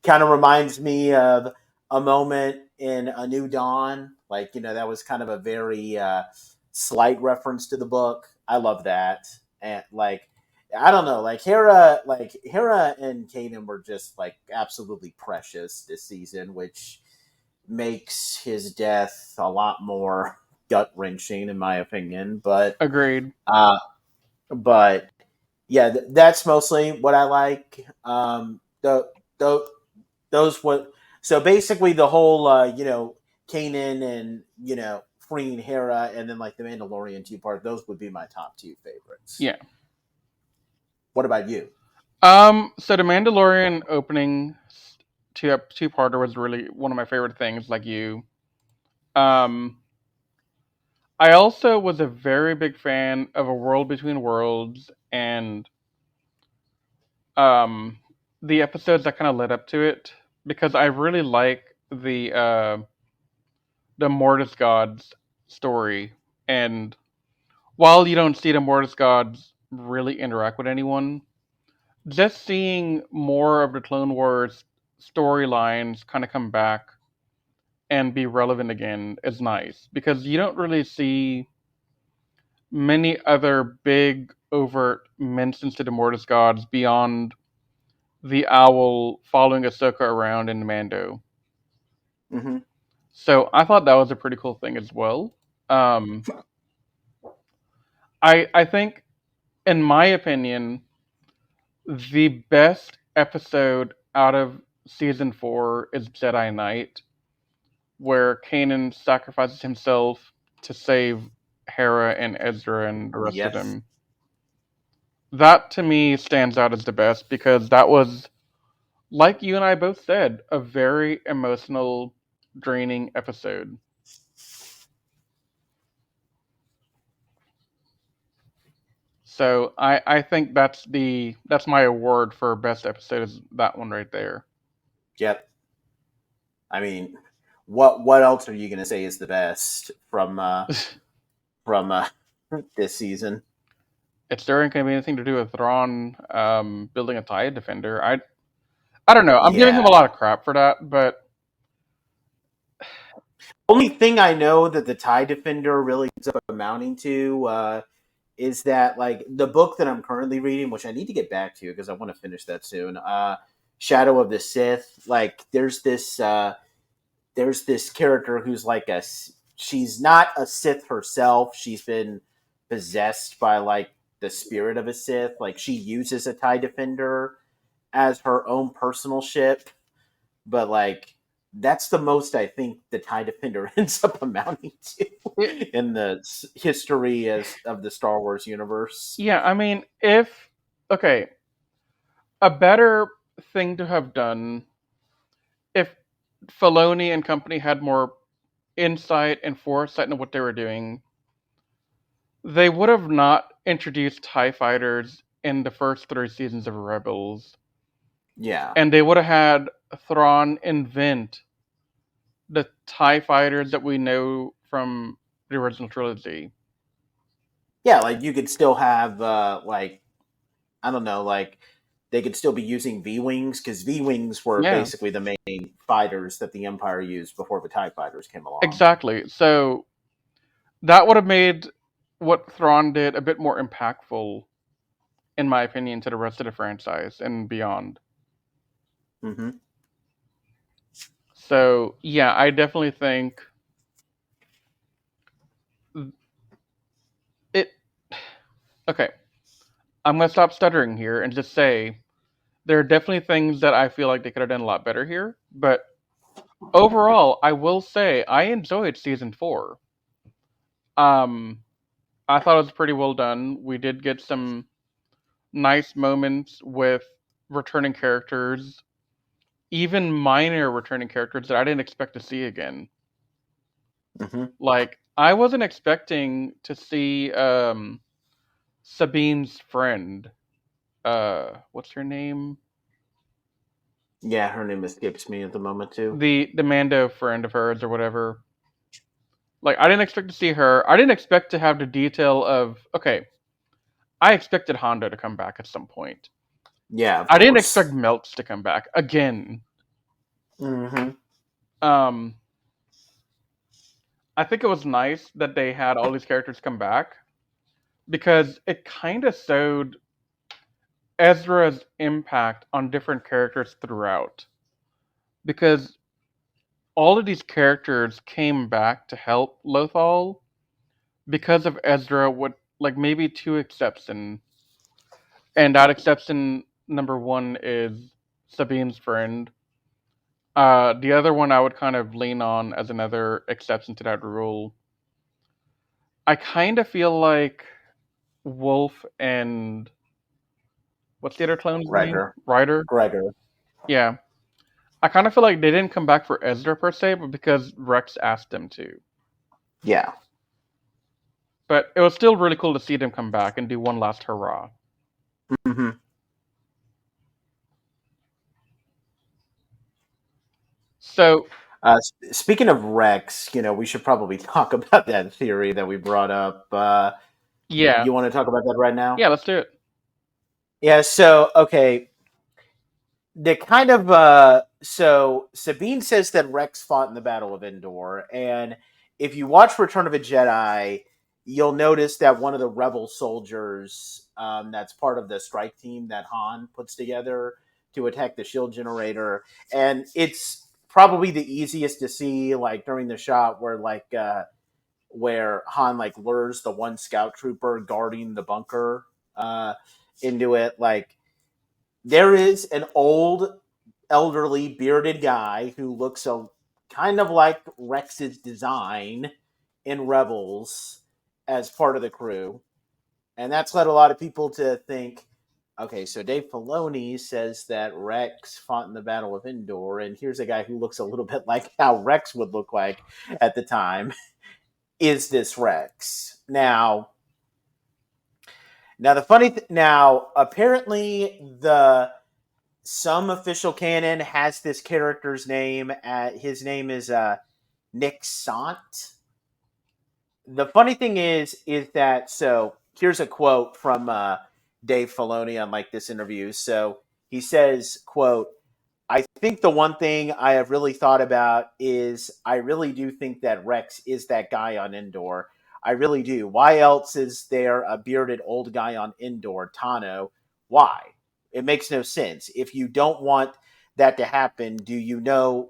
kind of reminds me of a moment in A New Dawn. Like, that was kind of a very slight reference to the book. I love that. And like, I don't know, like Hera and Kanan were just like absolutely precious this season, which makes his death a lot more gut wrenching in my opinion. But Agreed. but yeah, that's mostly what I like. The those what so basically the whole Kanan and freeing Hera and then like the Mandalorian two part, those would be my top two favorites. Yeah. What about you? So the Mandalorian opening two-parter was really one of my favorite things, like you. Um, I also was a very big fan of A World Between Worlds and um, the episodes that kind of led up to it because I really like the Mortis gods story. And while you don't see the Mortis gods really interact with anyone, just seeing more of the Clone Wars storylines kind of come back and be relevant again is nice because you don't really see many other big overt mentions to the Mortis gods beyond the owl following Ahsoka around in Mando. Mm-hmm. So I thought that was a pretty cool thing as well. Um, I think, in my opinion, the best episode out of season 4 is Jedi Knight, where Kanan sacrifices himself to save Hera and Ezra and the rest of Yes. them. That to me stands out as the best because that was, like you and I both said, a very emotional, draining episode. So I think that's my award for best episode is that one right there. Yep. I mean, what else are you gonna say is the best from this season? It's there ain't gonna be anything to do with Thrawn building a TIE defender. I don't know. I'm giving him Yeah. a lot of crap for that, but Only thing I know that the TIE Defender really ends up amounting to is that like the book that I'm currently reading, which I need to get back to because I want to finish that soon. Shadow of the Sith. Like there's this character who's like she's not a Sith herself. She's been possessed by like the spirit of a Sith. Like she uses a TIE Defender as her own personal ship, but like that's the most I think the TIE Defender ends up amounting to in the history of the Star Wars universe. yeah, I mean, okay, a better thing to have done if Filoni and company had more insight and foresight into what they were doing, they would have not introduced TIE fighters in the first 3 seasons of Rebels. Yeah. And they would have had Thrawn invent the TIE fighters that we know from the original trilogy. Yeah, like you could still have like I don't know, like they could still be using V Wings because V Wings were Yeah, basically the main fighters that the Empire used before the TIE fighters came along. exactly. So that would have made what Thrawn did a bit more impactful, in my opinion, to the rest of the franchise and beyond. Mm-hmm. So yeah, I definitely think it. Okay, I'm gonna stop stuttering here and just say there are definitely things that I feel like they could have done a lot better here. But overall, I will say I enjoyed season 4. Um, I thought it was pretty well done. We did get some nice moments with returning characters, even minor returning characters that I didn't expect to see again. Mm-hmm. Like I wasn't expecting to see Sabine's friend. What's her name? Yeah, her name escapes me at the moment too. The Mando friend of hers or whatever. Like I didn't expect to see her. I didn't expect to have the detail of okay. I expected Honda to come back at some point. Yeah, of I didn't expect course. Melts to come back again. Mm-hmm. Um, I think it was nice that they had all these characters come back because it kind of showed Ezra's impact on different characters throughout. Because all of these characters came back to help Lothal because of Ezra, with like maybe two exceptions. And that exception number one is Sabine's friend. The other one I would kind of lean on as another exception to that rule. I kind of feel like Wolf and what's the other clone's name? Gregor. Ryder. Gregor. Yeah, I kind of feel like they didn't come back for Ezra per se, but because Rex asked them to. Yeah. But it was still really cool to see them come back and do one last hurrah. Mm-hmm. So Speaking of Rex, we should probably talk about that theory that we brought up. yeah, You want to talk about that right now? yeah, let's do it. Yeah. So okay, the kind of so Sabine says that Rex fought in the Battle of Endor, and if you watch Return of a Jedi, you'll notice that one of the rebel soldiers, that's part of the strike team that Han puts together to attack the shield generator, and it's probably the easiest to see, like during the shot where Han like lures the one scout trooper guarding the bunker into it, like there is an old, elderly, bearded guy who looks kind of like Rex's design in Rebels as part of the crew, and that's led a lot of people to think, okay, so Dave Filoni says that Rex fought in the Battle of Endor, and here's a guy who looks a little bit like how Rex would look like at the time. Is this Rex? Now the now apparently the some official canon has this character's name. His name is Nick Sant. The funny thing is that, so here's a quote from Dave Filoni on like this interview. So he says, "quote I think the one thing I have really thought about is I really do think that Rex is that guy on Endor. I really do. Why else is there a bearded old guy on Endor, Tano? Why? It makes no sense. If you don't want that to happen, do you know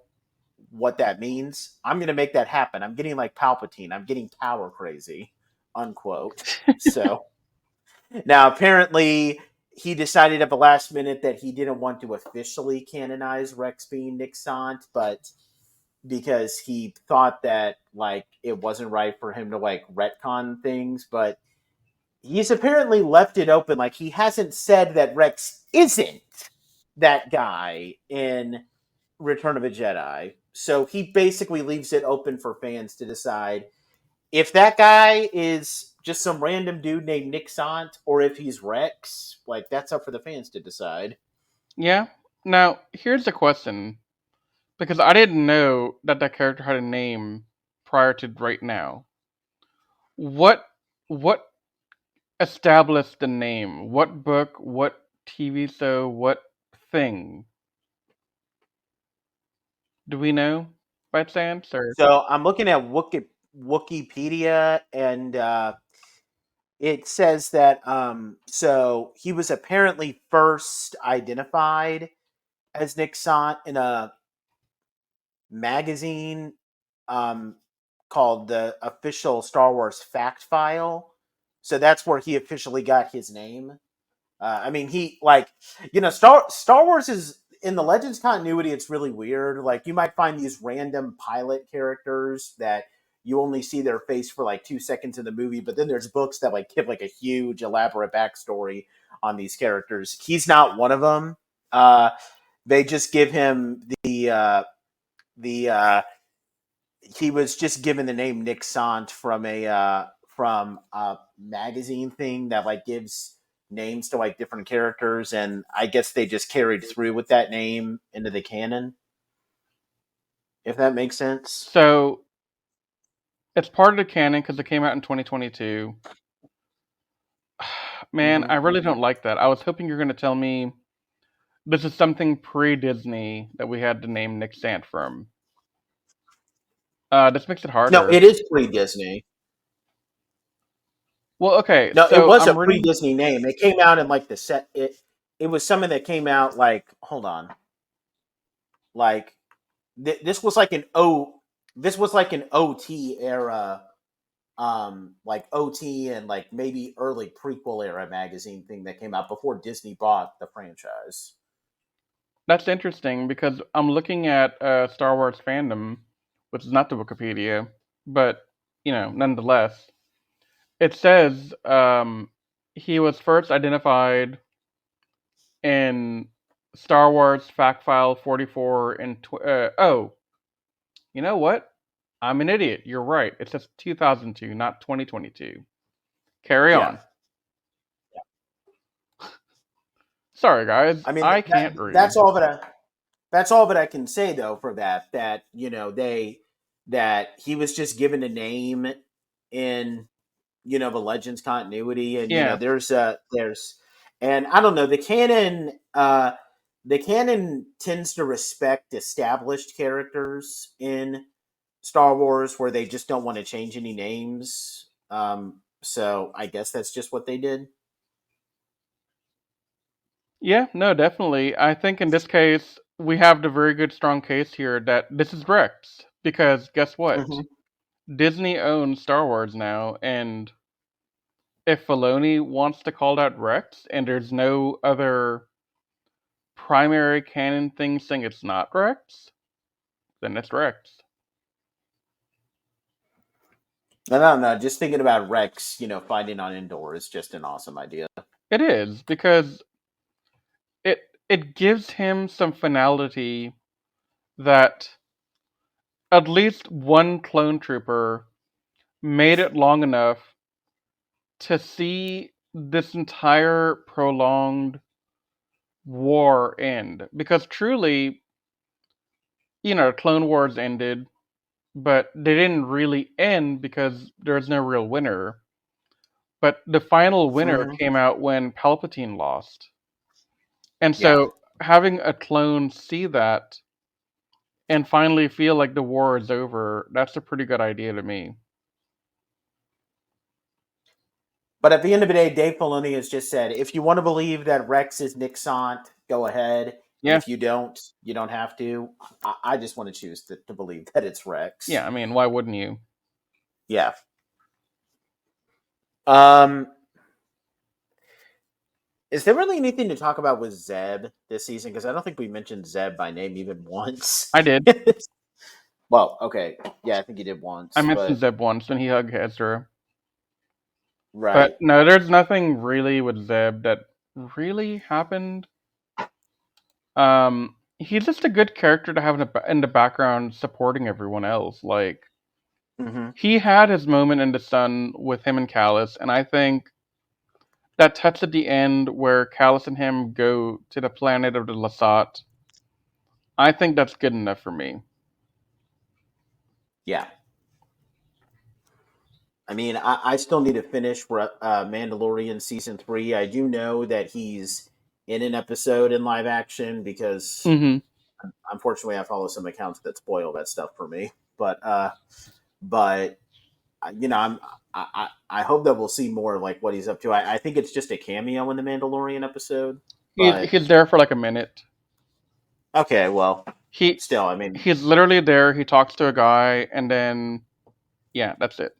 what that means? I'm going to make that happen. I'm getting like Palpatine. I'm getting power crazy." Unquote. So now, apparently, he decided at the last minute that he didn't want to officially canonize Rex being Nick Sant, but because he thought that like it wasn't right for him to like retcon things, but he's apparently left it open. Like he hasn't said that Rex isn't that guy in Return of a Jedi. So he basically leaves it open for fans to decide if that guy is just some random dude named Nick Sant or if he's Rex. Like that's up for the fans to decide. Yeah. Now here's the question, because I didn't know that that character had a name prior to right now. What what established the name? What book? What TV show? What thing? Do we know by chance? Or So I'm looking at Wikipedia, and it says that so he was apparently first identified as Nick Sant in a magazine um, called the Official Star Wars Fact File. So that's where he officially got his name. I mean, he like Star Wars is in the Legends continuity. It's really weird. Like you might find these random pilot characters that you only see their face for like 2 seconds in the movie, but then there's books that like give like a huge elaborate backstory on these characters. He's not one of them. They just give him the he was just given the name Nick Sant from a magazine thing that like gives names to like different characters, and I guess they just carried through with that name into the canon, if that makes sense. So it's part of the canon because it came out in 2022. Man, Mm-hmm. I really don't like that. I was hoping you're going to tell me this is something pre-Disney that we had to name Nick Sant from. This makes it No, harder. it is pre-Disney. Well, okay, No, it so was a I'm reading. pre-Disney name. It came out in like the set. It was something that came out like hold on, like this was like an O. This was like an OT era like OT and like maybe early prequel era magazine thing that came out before Disney bought the franchise. That's interesting because I'm looking at Star Wars fandom, which is not the Wikipedia, but nonetheless, it says he was first identified in Star Wars Fact File 44 in oh, you know what? I'm an idiot. You're right. It says 2002, not 2022. Carry Yeah. on. Sorry, guys. I mean I can't read. that's all that's all that I can say though for that that he was just given a name in the Legends continuity, and Yeah. there's and I don't know, the canon tends to respect established characters in Star Wars where they just don't want to change any names. So I guess that's just what they did. Yeah, no, definitely. I think in this case, we have the very good, strong case here that this is Rex. Because guess what? Mm-hmm. Disney owns Star Wars now, and if Filoni wants to call that Rex, and there's no other primary canon thing saying it's not Rex, then it's Rex. I don't know. Just thinking about Rex, fighting on Endor is just an awesome idea. It is, because it it gives him some finality that at least one clone trooper made it long enough to see this entire prolonged war end. Because truly, Clone Wars ended, but they didn't really end because there's no real winner. But the final winner Mm-hmm. came out when Palpatine lost. And Yeah. so having a clone see that and finally feel like the war is over, that's a pretty good idea to me. But at the end of the day, Dave Filoni has just said, if you want to believe that Rex is Nick Sant, go ahead. And Yeah. if you don't, you don't have to. I just want to choose to believe that it's Yeah, Rex. I mean, why wouldn't you? Yeah. Um, is there really anything to talk about with Zeb this season? Because I don't think we mentioned Zeb by name even once. I did. Well, okay. Yeah, I think you did I once, mentioned but Zeb once when he hugged Ezra. But right. no, there's nothing really with Zeb that really happened. He's just a good character to have in the background supporting everyone else. Like, Mm-hmm. he had his moment in the sun with him and Callus, and I think that touch at the end where Callus and him go to the planet of the Lasat, I think that's good enough for me. Yeah. I mean, I still need to finish Mandalorian season 3. I do know that he's in an episode in live action because Mm-hmm. unfortunately I follow some accounts that spoil that stuff for me. But but I'm I hope that we'll see more of like what he's up to. I think it's just a cameo in the Mandalorian episode, but He's there for like a minute. okay, well, He still, I mean, he's literally there. He talks to a guy, and then yeah, that's it.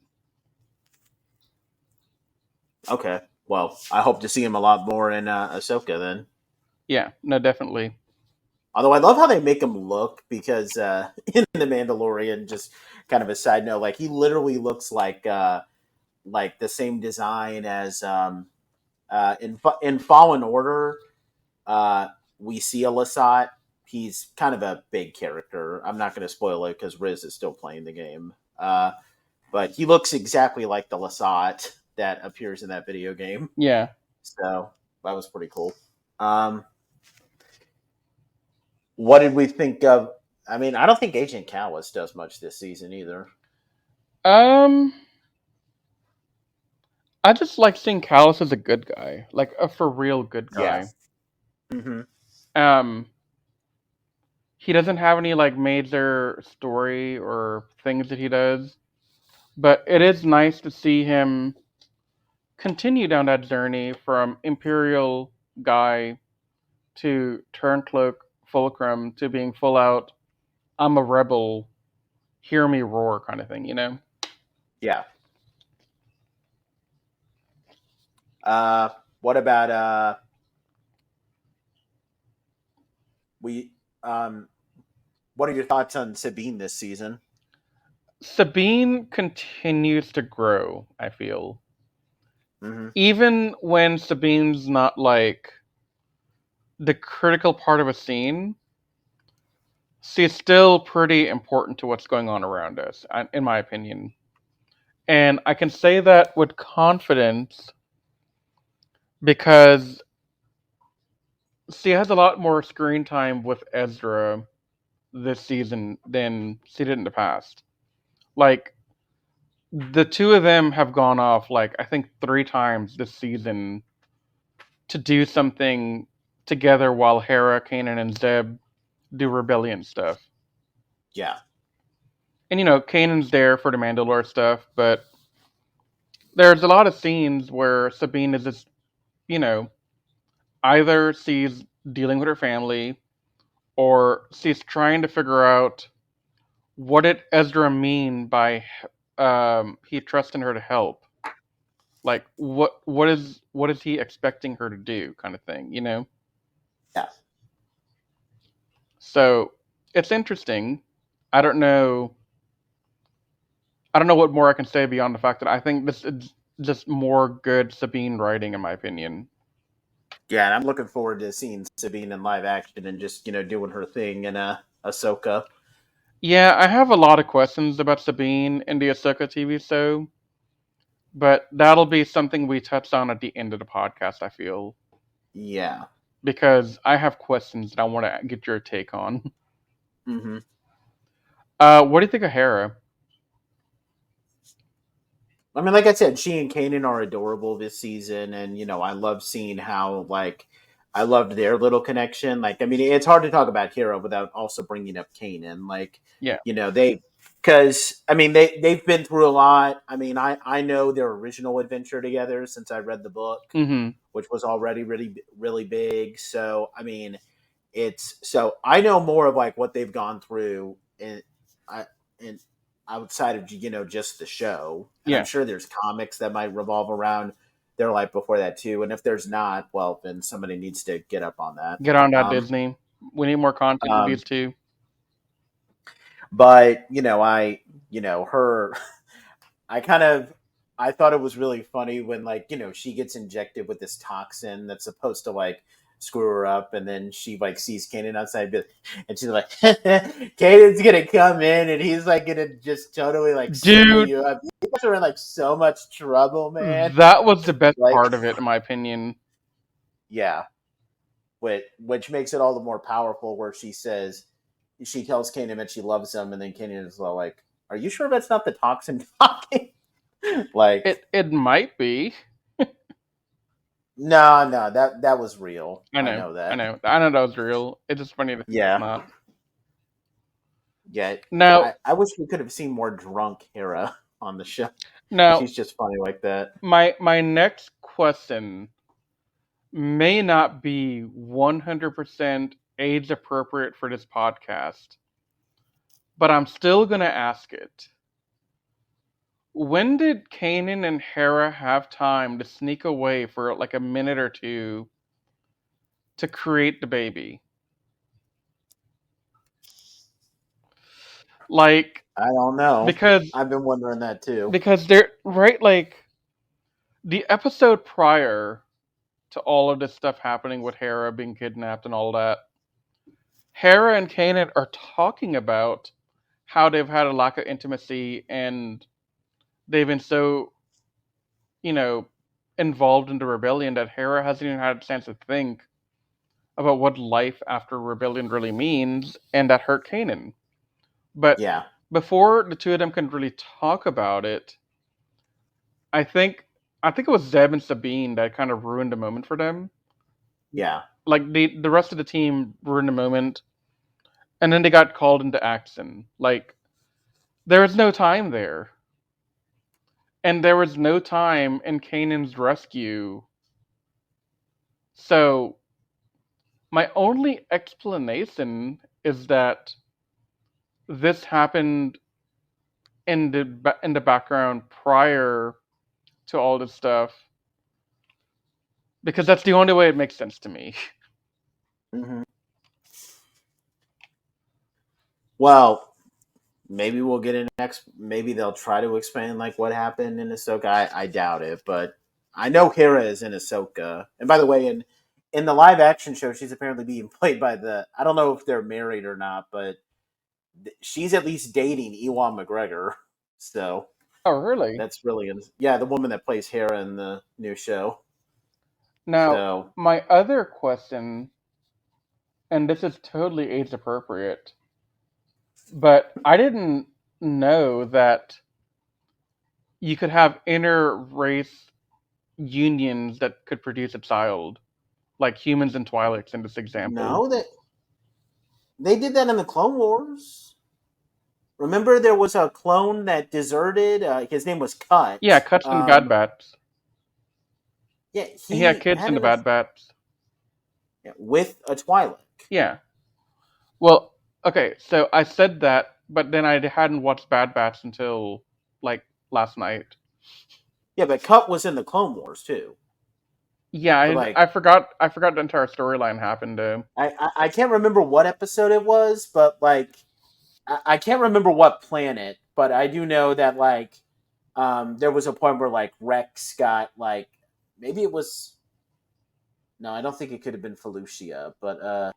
okay, well, I hope to see him a lot more in Ahsoka then. Yeah, no, definitely. Although I love how they make him look because in the Mandalorian, just kind of a side note, like he literally looks like the same design as in Fallen Order. Uh, we see a Lasat. He's kind of a big character. I'm not going to spoil it because Riz is still playing the game. But he looks exactly like the Lasat that appears in that video game. Yeah. So that was pretty cool. What did we think of? I mean, I don't think Agent Callis does much this season either. Um, I just like seeing Callus as a good guy, like a for real good Yeah. guy. Mm-hmm. Um, he doesn't have any like major story or things that he does, but it is nice to see him continue down that journey from Imperial guy to Turncloak Fulcrum to being full out, I'm a rebel, hear me roar kind of thing, you know? Yeah. What about we what are your thoughts on Sabine this season? Sabine continues to grow, I feel. Mm-hmm. Even when Sabine's not like the critical part of a scene, she's still pretty important to what's going on around us, in my opinion. And I can say that with confidence because she has a lot more screen time with Ezra this season than she did in the past. Like, the two of them have gone off, like, I think 3 times this season to do something together while Hera, Kanan, and Zeb do rebellion stuff. Yeah. And, Kanan's there for the Mandalore stuff, but there's a lot of scenes where Sabine is just, you know, either she's dealing with her family or she's trying to figure out what did Ezra mean by he trusting her to help. Like what is he expecting her to do, kind of thing, you know? Yeah. So it's interesting. I don't know. I don't know what more I can say beyond the fact that I think this is just more good Sabine writing, in my opinion. Yeah, and I'm looking forward to seeing Sabine in live action and just, doing her thing in Ahsoka. Yeah, I have a lot of questions about Sabine in the Ahsoka TV show, but that'll be something we touch on at the end of the podcast, I feel. Yeah. Because I have questions that I want to get your take on. Mm-hmm. What do you think of Hera? I mean, like I said, she and Kanan are adorable this season, and I love seeing how I loved their little connection. Like, I mean, it's hard to talk about Hero without also bringing up Kanan. Like, Yeah. They because I mean they've been through a lot. I mean, I know their original adventure together since I read the book, Mm-hmm. which was already really really big. So I mean, so I know more of like what they've gone through, I and outside of just the show, and I'm Yeah. sure there's comics that might revolve around their life before that too. And if there's not, well, then somebody needs to get up on that. Get on that, Disney. We need more content with Um, these two. but her, I kind of. I thought it was really funny when, like, she gets injected with this toxin that's supposed to, like, screw her up, and then she, like, sees Kanan outside, and she's like, Kanan's gonna come in, and he's, like, gonna just totally, like, screw Dude, you up. You guys are in, like, so much trouble, man. that was the best Like, part of it, in my opinion. yeah. Which makes it all the more powerful, where she tells Kanan that she loves him, and then Kanan is like, are you sure that's not the toxin talking? Like, It might be. no, that was real. I I know. know that. I know that was real. It's just funny that it's Yeah. not. Yeah. Now, I wish we could have seen more drunk Hera on the show. Now, She's just funny like that. my next question may not be 100% age appropriate for this podcast, but I'm still gonna ask it. When did Kanan and Hera have time to sneak away for like a minute or two to create the baby? Like, I don't know. because I've been wondering that too. they're right, like the episode prior to all of this stuff happening with Hera being kidnapped and all that, Hera and Kanan are talking about how they've had a lack of intimacy and they've been so, you know, involved in the rebellion that Hera hasn't even had a chance to think about what life after rebellion really means, and that hurt Kanan. But Yeah. before the two of them can really talk about it, I think it was Zeb and Sabine that kind of ruined the moment for them. Yeah. Like the rest of the team ruined the moment, and then they got called into action. Like there was no time there, and there was no time in Kanan's rescue. So my only explanation is that this happened in the background prior to all this stuff, because that's the only way it makes sense to me. Mm-hmm. Well, maybe we'll get an maybe they'll try to explain like what happened in Ahsoka. I doubt it, but I know Hera is in Ahsoka. And by the way, in the live action show, she's apparently being played by I don't know if they're married or not, but she's at least dating Ewan McGregor. So Oh, really? that's really yeah, the woman that plays Hera in the new show. Now, So my other question, and this is totally age appropriate, but I didn't know that you could have inter-race unions that could produce a child, like humans and Twi'leks in this example. no, that they did that in the Clone Wars. Remember, there was a clone that deserted. His name was Yeah, Cut. Cuts and Bad Bats. Yeah, He had he kids had in the an Bad Bats. with a Twi'lek. Yeah. Well, okay, so I said that, but then I hadn't watched Bad Batch until like last night. Yeah, but Cut was in the Clone Wars too. Yeah, But like, I forgot the entire storyline happened. I can't remember what episode it was, but like, I can't remember what planet, but I do know that like, there was a point where like Rex got like, maybe it was. No, I don't think it could have been Felucia, but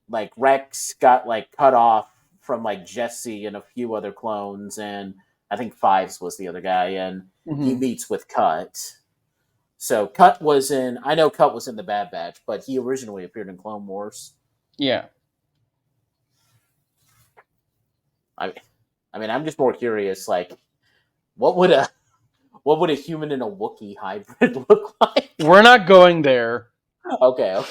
like Rex got like cut off from like Jesse and a few other clones, and I think Fives was the other guy, and he meets with Cut. So Cut was in. I know Cut was in the Bad Batch, but he originally appeared in Clone Wars. Yeah. I mean, I'm just more curious. Like, what would a human and a Wookiee hybrid look like? We're not going there. Okay.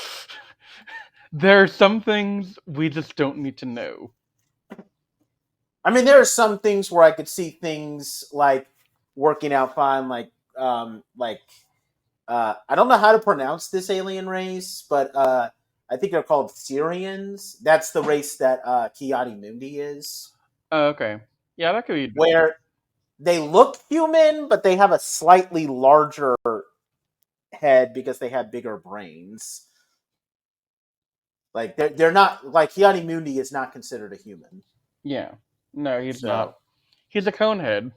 There are some things we just don't need to know. I mean, there are some things where I could see things like working out fine, like I don't know how to pronounce this alien race, but I think they're called Syrians. That's the race that Ki-Adi-Mundi is. Oh, okay. Yeah, that could be. Where they look human, but they have a slightly larger head because they have bigger brains. Like they're not like Ki-Adi-Mundi is not considered a human. Yeah. No, he's not. He's a conehead.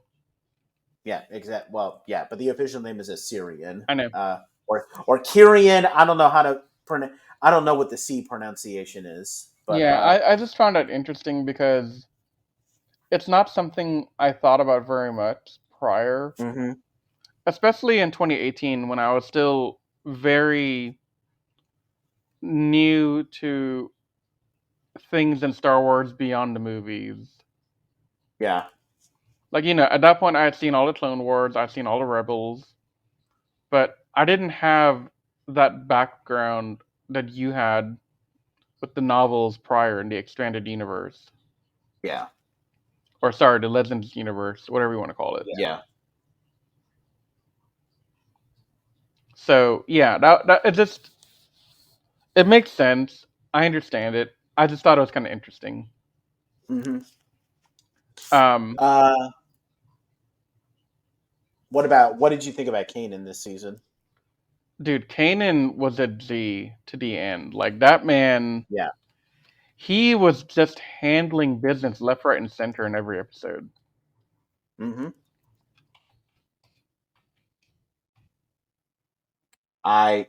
Yeah, exact. Well, yeah, but the official name is Assyrian. I know. Or Kyrian. I don't know how to pronounce. I don't know what the C pronunciation is. But, yeah, I just found that interesting because it's not something I thought about very much prior, especially in 2018 when I was still very new to things in Star Wars beyond the movies. Yeah. Like, at that point I had seen all the Clone Wars, I'd seen all the Rebels, but I didn't have that background that you had with the novels prior in the expanded universe. Yeah. Or sorry, the Legends universe, whatever you want to call it. Yeah. So yeah, it makes sense. I understand it. I just thought it was kind of interesting. Mm-hmm. Um, What did you think about Kanan this season? dude, Kanan was a G to the end. Like that man, Yeah. he was just handling business left, right, and center in every episode. Mm-hmm. I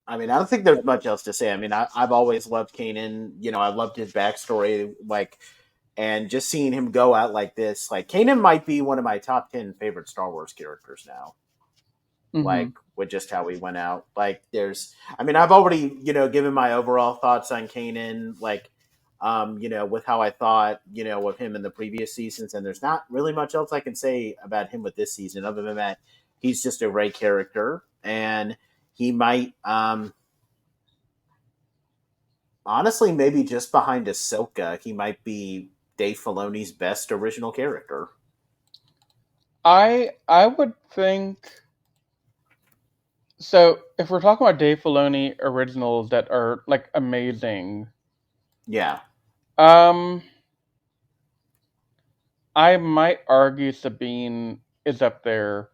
I don't think there's much else to say. I've always loved Kanan. I loved his backstory, and just seeing him go out like this, like Kanan might be one of my top 10 favorite Star Wars characters now. Mm-hmm. With just how he went out. I've already, given my overall thoughts on Kanan, with how I thought, of him in the previous seasons, and there's not really much else I can say about him with this season, other than that he's just a great character, and he might, honestly, maybe just behind Ahsoka, he might be Dave Filoni's best original character. I would think so. If we're talking about Dave Filoni originals that are like amazing, Yeah. um, I might argue Sabine is up there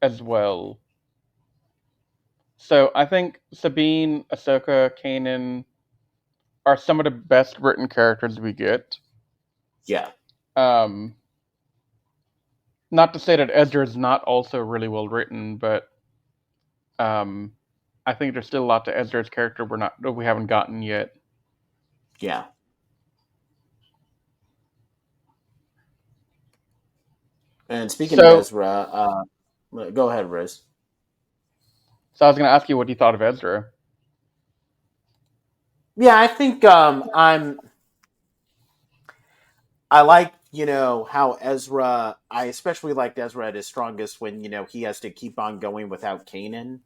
as well. So I think Sabine, Ahsoka, Kanan are some of the best written characters we get. Yeah. Um, Not to say that Ezra is not also really well written, but um, I think there's still a lot to Ezra's character we haven't gotten yet. Yeah. And speaking of So, Ezra, go ahead, Riz. so I was going to ask you what you thought of Ezra. Yeah, I think I like, how Ezra. I especially liked Ezra at his strongest when he has to keep on going without Kanan,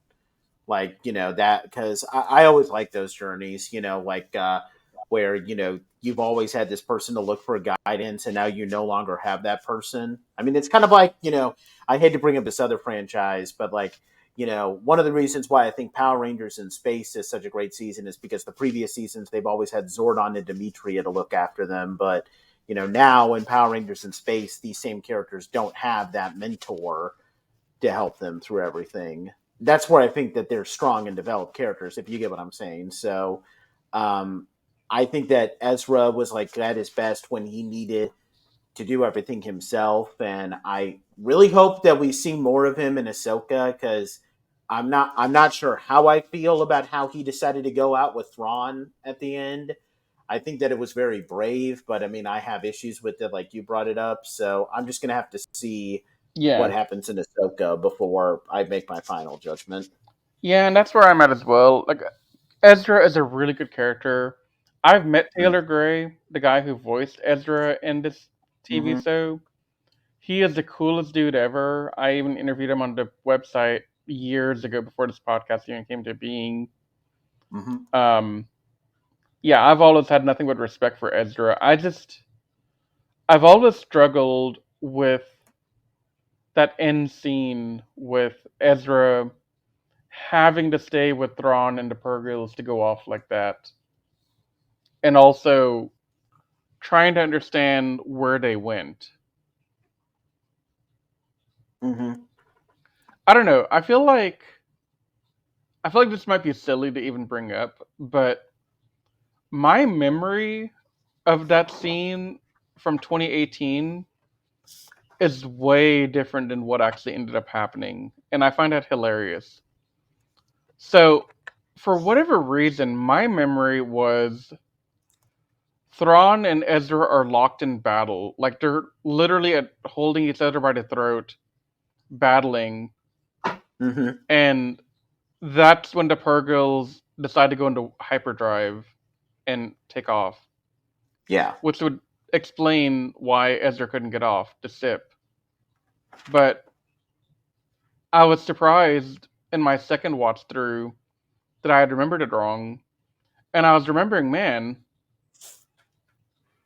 that, because I always like those journeys, where you've always had this person to look for guidance, and now you no longer have that person. It's kind of like, I hate to bring up this other franchise, but one of the reasons why I think Power Rangers in Space is such a great season is because the previous seasons they've always had Zordon and Demetria to look after them, but now in Power Rangers in Space, these same characters don't have that mentor to help them through everything. That's where I think that they're strong and developed characters, if you get what I'm saying. So, um, I think that Ezra was at his best when he needed to do everything himself, and I really hope that we see more of him in Ahsoka, because I'm not sure how I feel about how he decided to go out with Thrawn at the end. I think that it was very brave, but I have issues with it, like you brought it up. So I'm just gonna have to see what Yeah. happens in Ahsoka before I make my final judgment. Yeah, and that's where I'm at as well. Like, Ezra is a really good character. I've met Taylor Gray, the guy who voiced Ezra in this TV Mm-hmm. show. He is the coolest dude ever. I even interviewed him on the website years ago before this podcast even came to being. Mm-hmm. Um, yeah, I've always had nothing but respect for Ezra. I've always struggled with that end scene with Ezra having to stay with Thrawn and the Purgils to go off like that, and also trying to understand where they went. Mm-hmm. I don't know. I feel like this might be silly to even bring up, but my memory of that scene from 2018 is way different than what actually ended up happening, and I find that hilarious. So, for whatever reason, my memory was Thrawn and Ezra are locked in battle. Like they're literally holding each other by the throat, battling, Mm-hmm. and that's when the Purgils decide to go into hyperdrive and take off, Yeah. which would explain why Ezra couldn't get off the ship. But I was surprised in my second watch through that I had remembered it wrong, and I was remembering, man,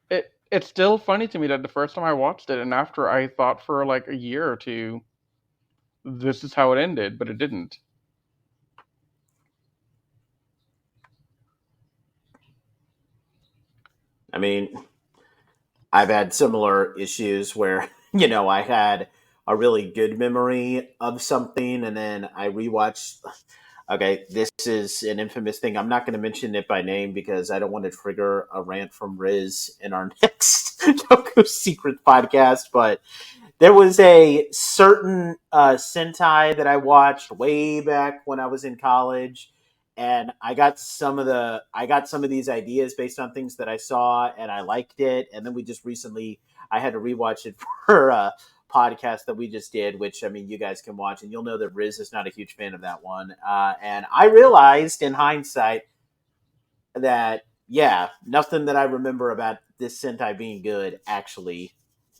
it's still funny to me that the first time I watched it, and after I thought for like a year or two, this is how it ended, but it didn't. I mean, I've had similar issues where, I had a really good memory of something and then I rewatched. Okay, this is an infamous thing. I'm not going to mention it by name because I don't want to trigger a rant from Riz in our next Toku Secret podcast, but there was a certain Sentai that I watched way back when I was in college, and I got some of these ideas based on things that I saw, and I liked it. And then we just recently I had to rewatch it for a podcast that we just did, which I mean you guys can watch, and you'll know that Riz is not a huge fan of that one. And I realized in hindsight that yeah, nothing that I remember about this Sentai being good actually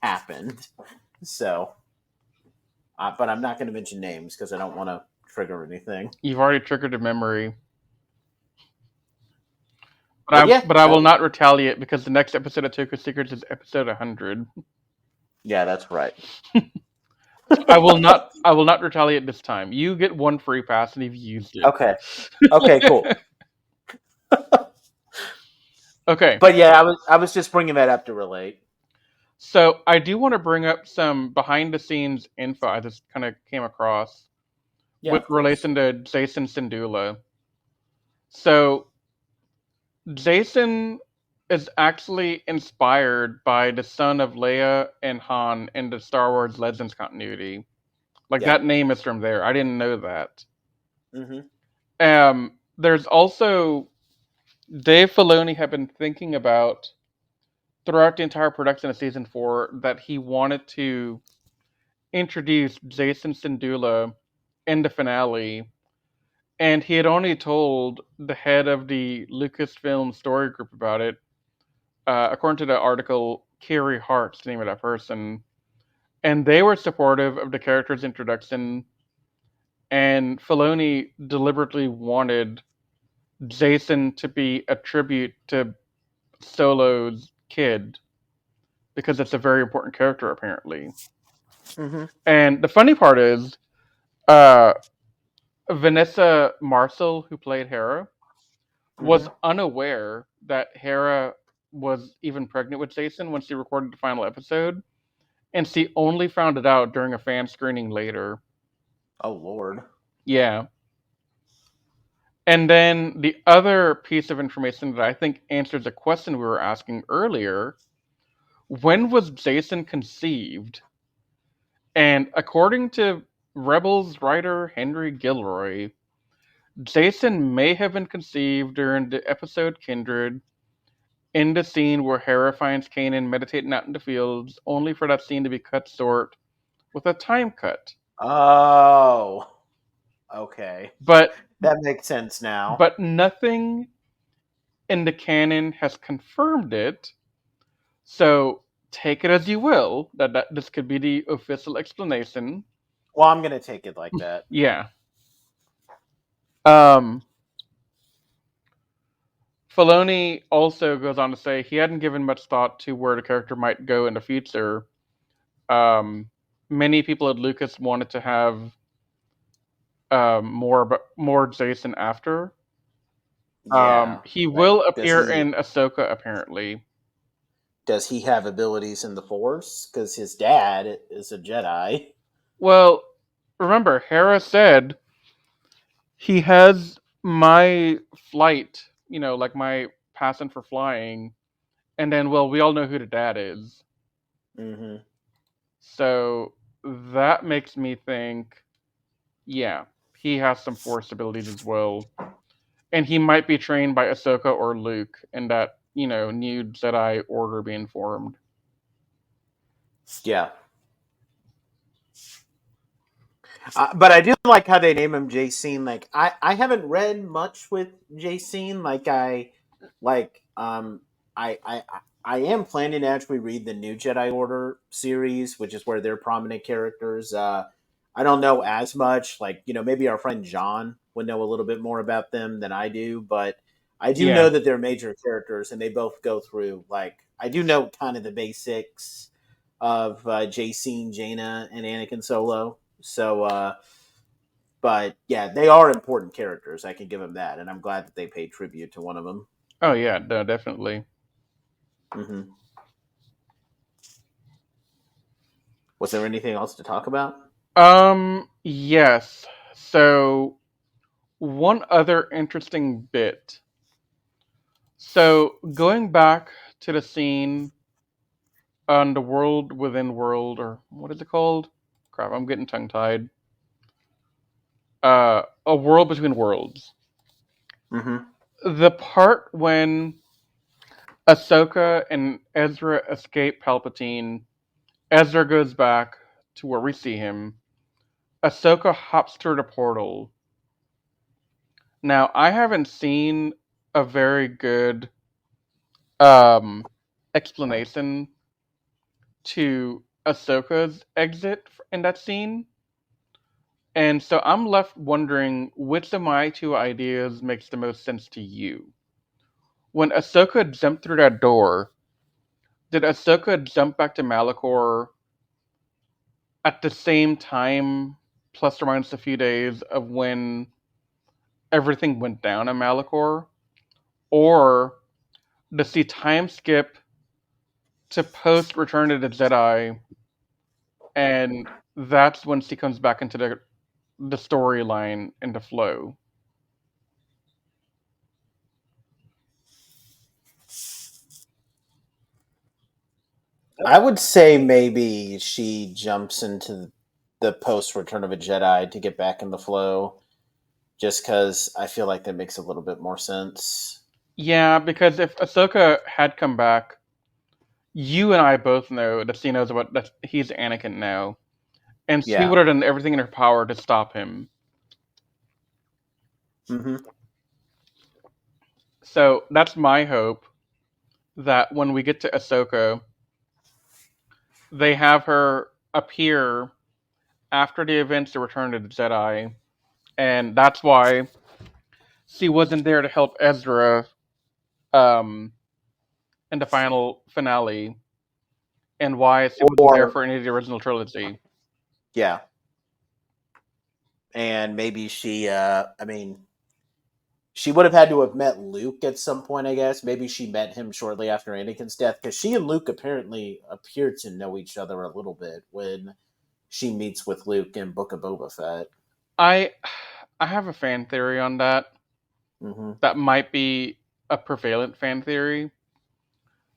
happened. So but I'm not going to mention names because I don't want to trigger anything. You've already triggered a memory. But yeah, But I will not retaliate because the next episode of Toku Secrets is episode 100. Yeah, that's right. I will not retaliate this time. You get one free pass and you've used it. Okay. Okay, cool. Okay. But yeah, I was just bringing that up to relate. So I do want to bring up some behind the scenes info I just kind of came across with relation to Jason Syndulla. So Jason is actually inspired by the son of Leia and Han in the Star Wars Legends continuity. Like that name is from there. I didn't know that. Mm-hmm. There's also Dave Filoni had been thinking about throughout the entire production of season 4 that he wanted to introduce Jason Syndulla in the finale, and he had only told the head of the Lucasfilm story group about it. According to the article, Carrie Hart's the name of that person, and they were supportive of the character's introduction. And Filoni deliberately wanted Jason to be a tribute to Solo's kid because it's a very important character, apparently. Mm-hmm. And the funny part is, uh, Vanessa Marcel, who played Hera, was unaware that Hera was even pregnant with Jason when she recorded the final episode, and she only found it out during a fan screening later. Oh, Lord. Yeah. And then the other piece of information that I think answers a question we were asking earlier, when was Jason conceived? And according to Rebels writer Henry Gilroy, Jason may have been conceived during the episode Kindred, in the scene where Hera finds Kanan meditating out in the fields, only for that scene to be cut short with a time cut. Oh, okay. But that makes sense now. But nothing in the canon has confirmed it, so take it as you will, that this could be the official explanation. Well, I'm going to take it like that. Yeah. Filoni also goes on to say he hadn't given much thought to where the character might go in the future. Many people at Lucas wanted to have more Jason after. He will appear in Ahsoka, apparently. Does he have abilities in the Force? Because his dad is a Jedi. Well, remember, Hera said he has my flight, like my passion for flying, and then, well, we all know who the dad is. Mm-hmm. So that makes me think, yeah, he has some Force abilities as well. And he might be trained by Ahsoka or Luke in that, new Jedi Order being formed. Yeah. But I do like how they name him Jacene. Like I haven't read much with Jacene. I am planning to actually read the new Jedi Order series, which is where they're prominent characters. I don't know as much. Maybe our friend John would know a little bit more about them than I do, but I do know that they're major characters, and they both go through I do know kind of the basics of Jacene, Jaina, and Anakin Solo. So, but yeah, they are important characters. I can give them that, and I'm glad that they paid tribute to one of them. Oh yeah, no, definitely. Mm-hmm. Was there anything else to talk about? Yes. So one other interesting bit. So going back to the scene on the world within world, or what is it called? Crap, I'm getting tongue tied. A world between worlds. Mm-hmm. The part when Ahsoka and Ezra escape Palpatine, Ezra goes back to where we see him. Ahsoka hops through the portal. Now, I haven't seen a very good um, explanation to Ahsoka's exit in that scene. And so I'm left wondering which of my two ideas makes the most sense to you. When Ahsoka jumped through that door, did Ahsoka jump back to Malachor at the same time, plus or minus a few days, of when everything went down in Malachor? Or does she time skip to post Return of the Jedi, and that's when she comes back into the storyline and the flow? I would say maybe she jumps into the post Return of a Jedi to get back in the flow, just because I feel like that makes a little bit more sense. Yeah, because if Ahsoka had come back, you and I both know that she knows about that he's Anakin now, and she Yeah. would have done everything in her power to stop him. Mm-hmm. So that's my hope, that when we get to Ahsoka, they have her appear after the events of Return of the Jedi, and that's why she wasn't there to help Ezra um, in the final finale, and why she wasn't there Or for any of the original trilogy. yeah, and maybe she. I mean, she would have had to have met Luke at some point, I guess. Maybe she met him shortly after Anakin's death, because she and Luke apparently appear to know each other a little bit when she meets with Luke in Book of Boba Fett. I I have a fan theory on that. Mm-hmm. That might be a prevalent fan theory,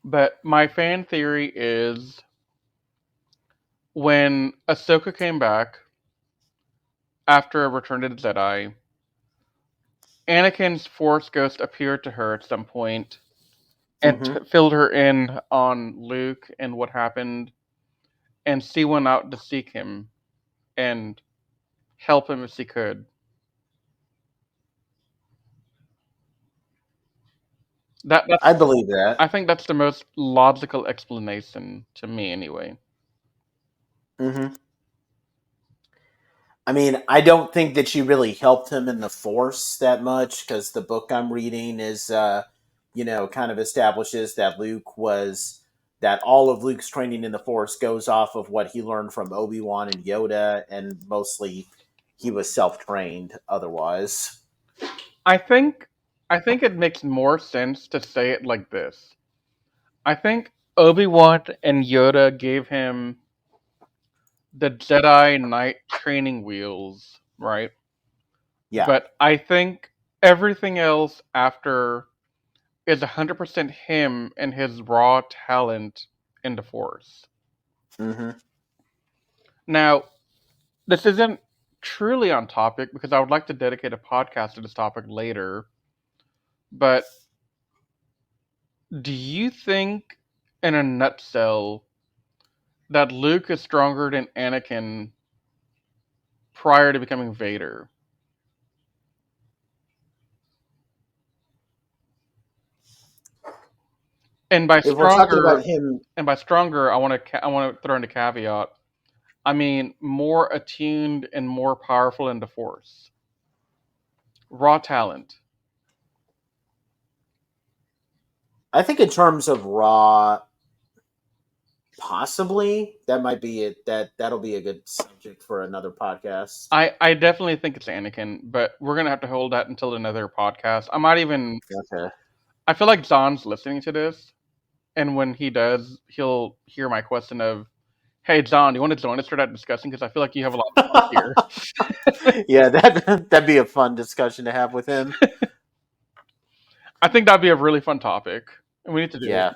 but my fan theory is when Ahsoka came back after Return of the Jedi, Anakin's Force Ghost appeared to her at some point and Mm-hmm. filled her in on Luke and what happened, and she went out to seek him and help him if she could. That's I believe that. I think that's the most logical explanation to me, anyway. Mm-hmm. I mean, I don't think that she really helped him in the Force that much, because the book I'm reading is, kind of establishes that that all of Luke's training in the Force goes off of what he learned from Obi-Wan and Yoda, and mostly he was self-trained otherwise. I think I think it makes more sense to say it like this. I think Obi-Wan and Yoda gave him the Jedi Knight training wheels, right? Yeah. But I think everything else after is 100% him and his raw talent in the Force. Mm-hmm. Now, this isn't truly on topic because I would like to dedicate a podcast to this topic later, but do you think, in a nutshell, that Luke is stronger than Anakin prior to becoming Vader? And by If we're talking about stronger, him, I want to throw in a caveat. I mean more attuned and more powerful in the Force. Raw talent. I think in terms of raw, Possibly that might be it. That'll be a good subject for another podcast. I definitely think it's Anakin, but we're gonna have to hold that until another podcast. I might even. Okay. I feel like John's listening to this, and when he does, he'll hear my question of, "Hey, John, do you want to join us for that discussion? Because I feel like you have a lot to talk here." Yeah, that'd be a fun discussion to have with him. I think that'd be a really fun topic, and we need to do it. Yeah.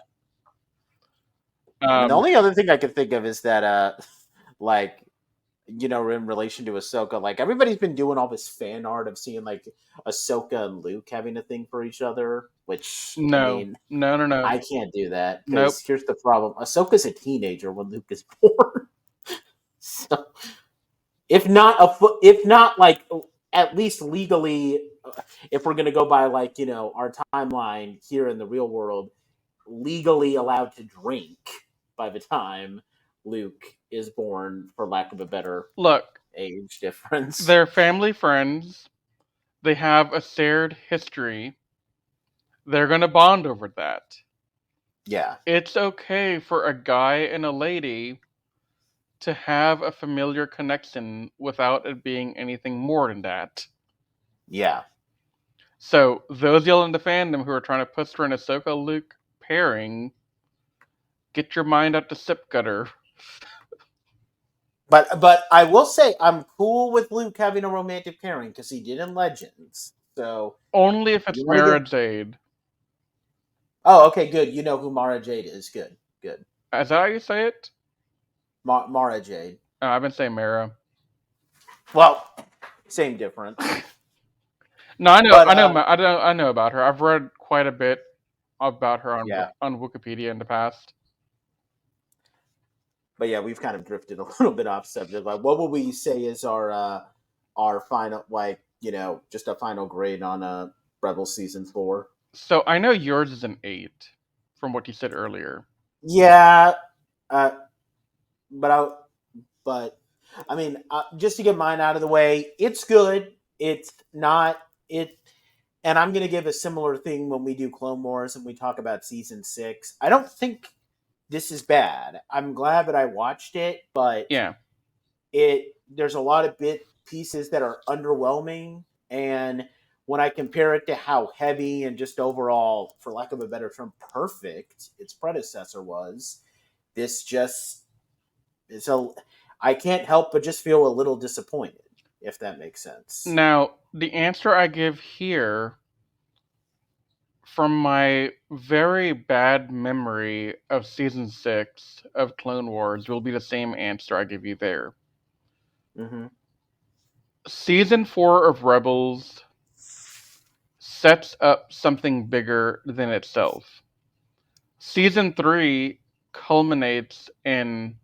I mean, the only other thing I could think of is that, like, in relation to Ahsoka, like everybody's been doing all this fan art of seeing like Ahsoka and Luke having a thing for each other. Which I No, mean, no. I can't do that Nope. because here's the problem: Ahsoka's a teenager when Luke is born. So, if not like at least legally, if we're gonna go by like our timeline here in the real world, legally allowed to drink by the time Luke is born, for lack of a better Look, age difference. they're family friends. They have a shared history. They're gonna bond over that. Yeah. It's okay for a guy and a lady to have a familiar connection without it being anything more than that. Yeah. So those y'all in the fandom who are trying to push for an Ahsoka Luke pairing, get your mind out the sip gutter. But I will say I'm cool with Luke having a romantic pairing because he did in Legends. So Only if it's you want to Mara get. Jade. Oh, okay, good. You know who Mara Jade is. Good. Is that how you say it? Mara Jade. I've been saying Mara. Well, same difference. No, I know, But, I know about her. I've read quite a bit about her Yeah. on Wikipedia in the past. But yeah, we've kind of drifted a little bit off subject. Like, what would we say is our final, like, just a final grade on Rebel season 4? So I know yours is an 8, from what you said earlier. Yeah, but I mean, just to get mine out of the way, it's good. It's not it, and I'm gonna give a similar thing when we do Clone Wars and we talk about season 6. I don't think this is bad. I'm glad that I watched it, but Yeah. there's a lot of pieces that are underwhelming, and when I compare it to how heavy and just overall, for lack of a better term, perfect its predecessor was, this just is I can't help but just feel a little disappointed, if that makes sense. Now, the answer I give here, from my very bad memory of season 6 of Clone Wars, will be the same answer I give you there. Mm-hmm. Season 4 of Rebels sets up something bigger than itself. Season 3 culminates in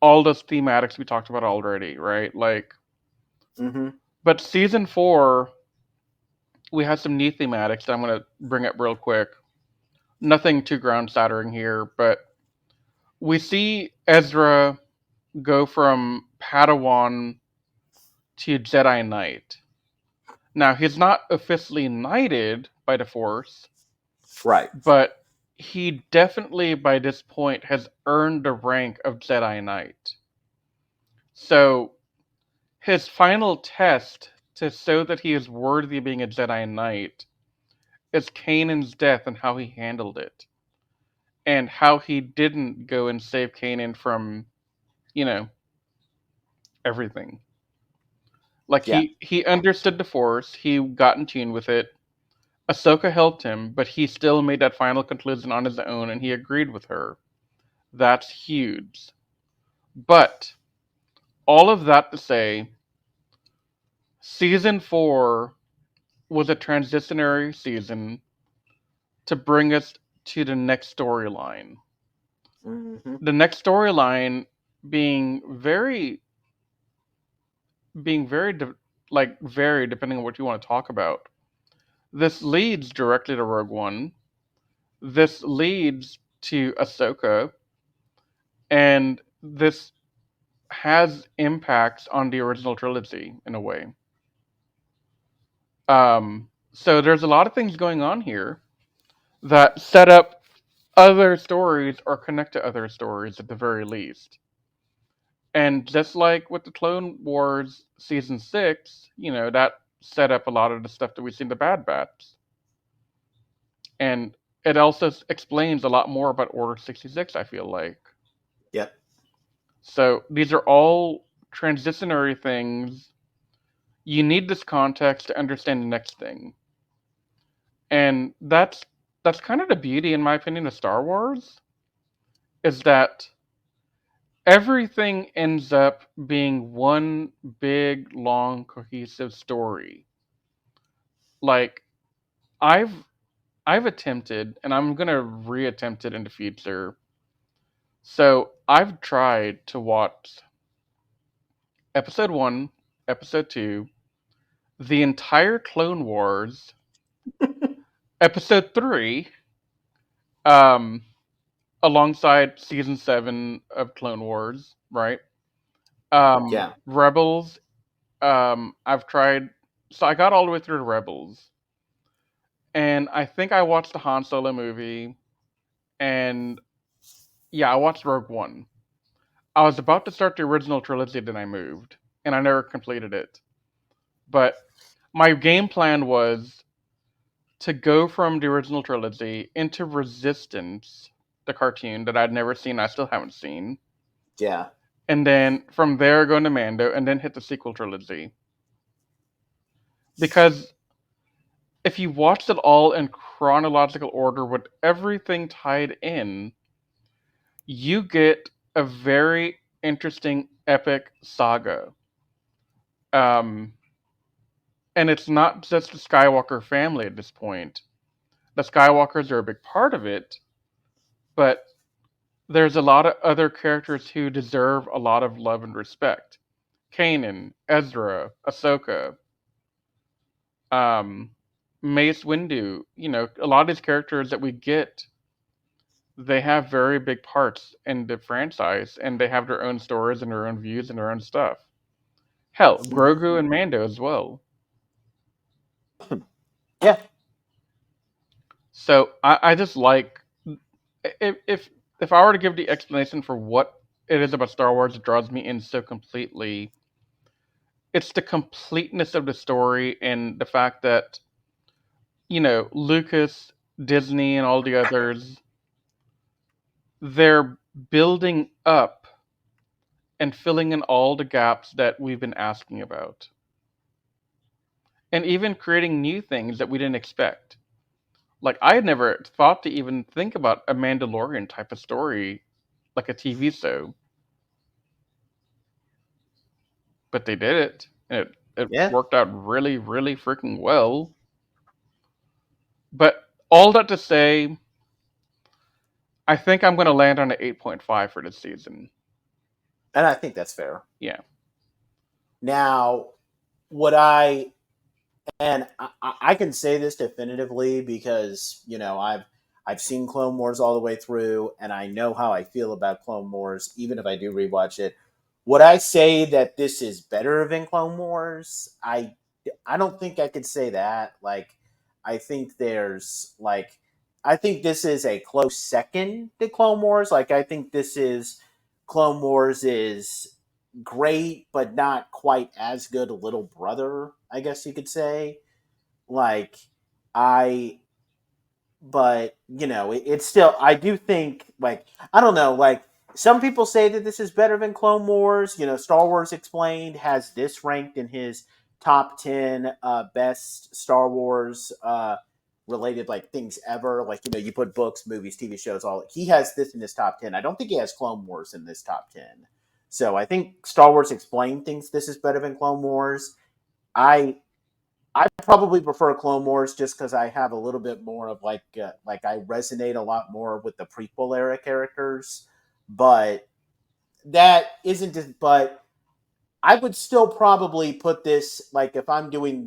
all those thematics we talked about already, right? Like, Mm-hmm. but season 4, we had some neat thematics that I'm going to bring up real quick. Nothing too ground shattering here, but we see Ezra go from Padawan to Jedi Knight. Now, he's not officially knighted by the Force, Right. but he definitely, by this point, has earned the rank of Jedi Knight. So, his final test to show that he is worthy of being a Jedi Knight is Kanan'S death and how he handled it. And how he didn't go and save Kanan from, everything. Like, Yeah. he understood the Force, he got in tune with it. Ahsoka helped him, but he still made that final conclusion on his own, and he agreed with her. That's huge. But, all of that to say, Season 4 was a transitionary season to bring us to the next storyline. Mm-hmm. The next storyline being very, varied depending on what you want to talk about. This leads directly to Rogue One. This leads to Ahsoka, and this has impacts on the original trilogy in a way. So there's a lot of things going on here that set up other stories or connect to other stories at the very least. And just like with the Clone Wars season 6, that set up a lot of the stuff that we see in the Bad Batch. And it also explains a lot more about Order 66, I feel like. Yep. So these are all transitionary things. You need this context to understand the next thing. And that's kind of the beauty, in my opinion, of Star Wars, is that everything ends up being one big, long, cohesive story. Like, I've I've attempted, and I'm gonna reattempt it in the future. So I've tried to watch episode 1, episode 2, the entire Clone Wars, episode 3, um, alongside season 7 of Clone Wars, right? Yeah. Rebels, I've tried. So I got all the way through Rebels, and I think I watched the Han Solo movie, and yeah, I watched Rogue One. I was about to start the original trilogy, then I moved, and I never completed it. But my game plan was to go from the original trilogy into Resistance, the cartoon that I'd never seen, I still haven't seen, Yeah. and then from there go into Mando, and then hit the sequel trilogy. Because if you watched it all in chronological order with everything tied in, you get a very interesting epic saga. Um, and it's not just the Skywalker family at this point. The Skywalkers are a big part of it, but there's a lot of other characters who deserve a lot of love and respect. Kanan, Ezra, Ahsoka, um, Mace Windu. A lot of these characters that we get, they have very big parts in the franchise, and they have their own stories and their own views and their own stuff. Hell, Grogu and Mando as well. Yeah. So I just like, if I were to give the explanation for what it is about Star Wars that draws me in so completely, it's the completeness of the story and the fact that Lucas, Disney, and all the others, they're building up and filling in all the gaps that we've been asking about. And even creating new things that we didn't expect. Like, I had never thought to even think about a Mandalorian type of story, like a TV show. But they did it. And it Yeah. worked out really, really freaking well. But all that to say, I think I'm going to land on an 8.5 for this season. And I think that's fair. Yeah. Now, what I I can say this definitively because I've seen Clone Wars all the way through, and I know how I feel about Clone Wars, even if I do rewatch it. Would I say that this is better than Clone Wars? I don't think I could say that. Like, I think I think this is a close second to Clone Wars. Like, I think this is Clone Wars is great, but not quite as good a little brother, I guess you could say. Like, I, but it's still, I do think, like, I don't know, like, some people say that this is better than Clone Wars. Star Wars Explained has this ranked in his top 10 best Star Wars related like things ever. Like, you put books, movies, TV shows, all, he has this in his top 10. I don't think he has Clone Wars in this top 10. So I think Star Wars Explained thinks this is better than Clone Wars. I I probably prefer Clone Wars just because I have a little bit more of like I resonate a lot more with the prequel era characters, but that isn't. But I would still probably put this, like, if I'm doing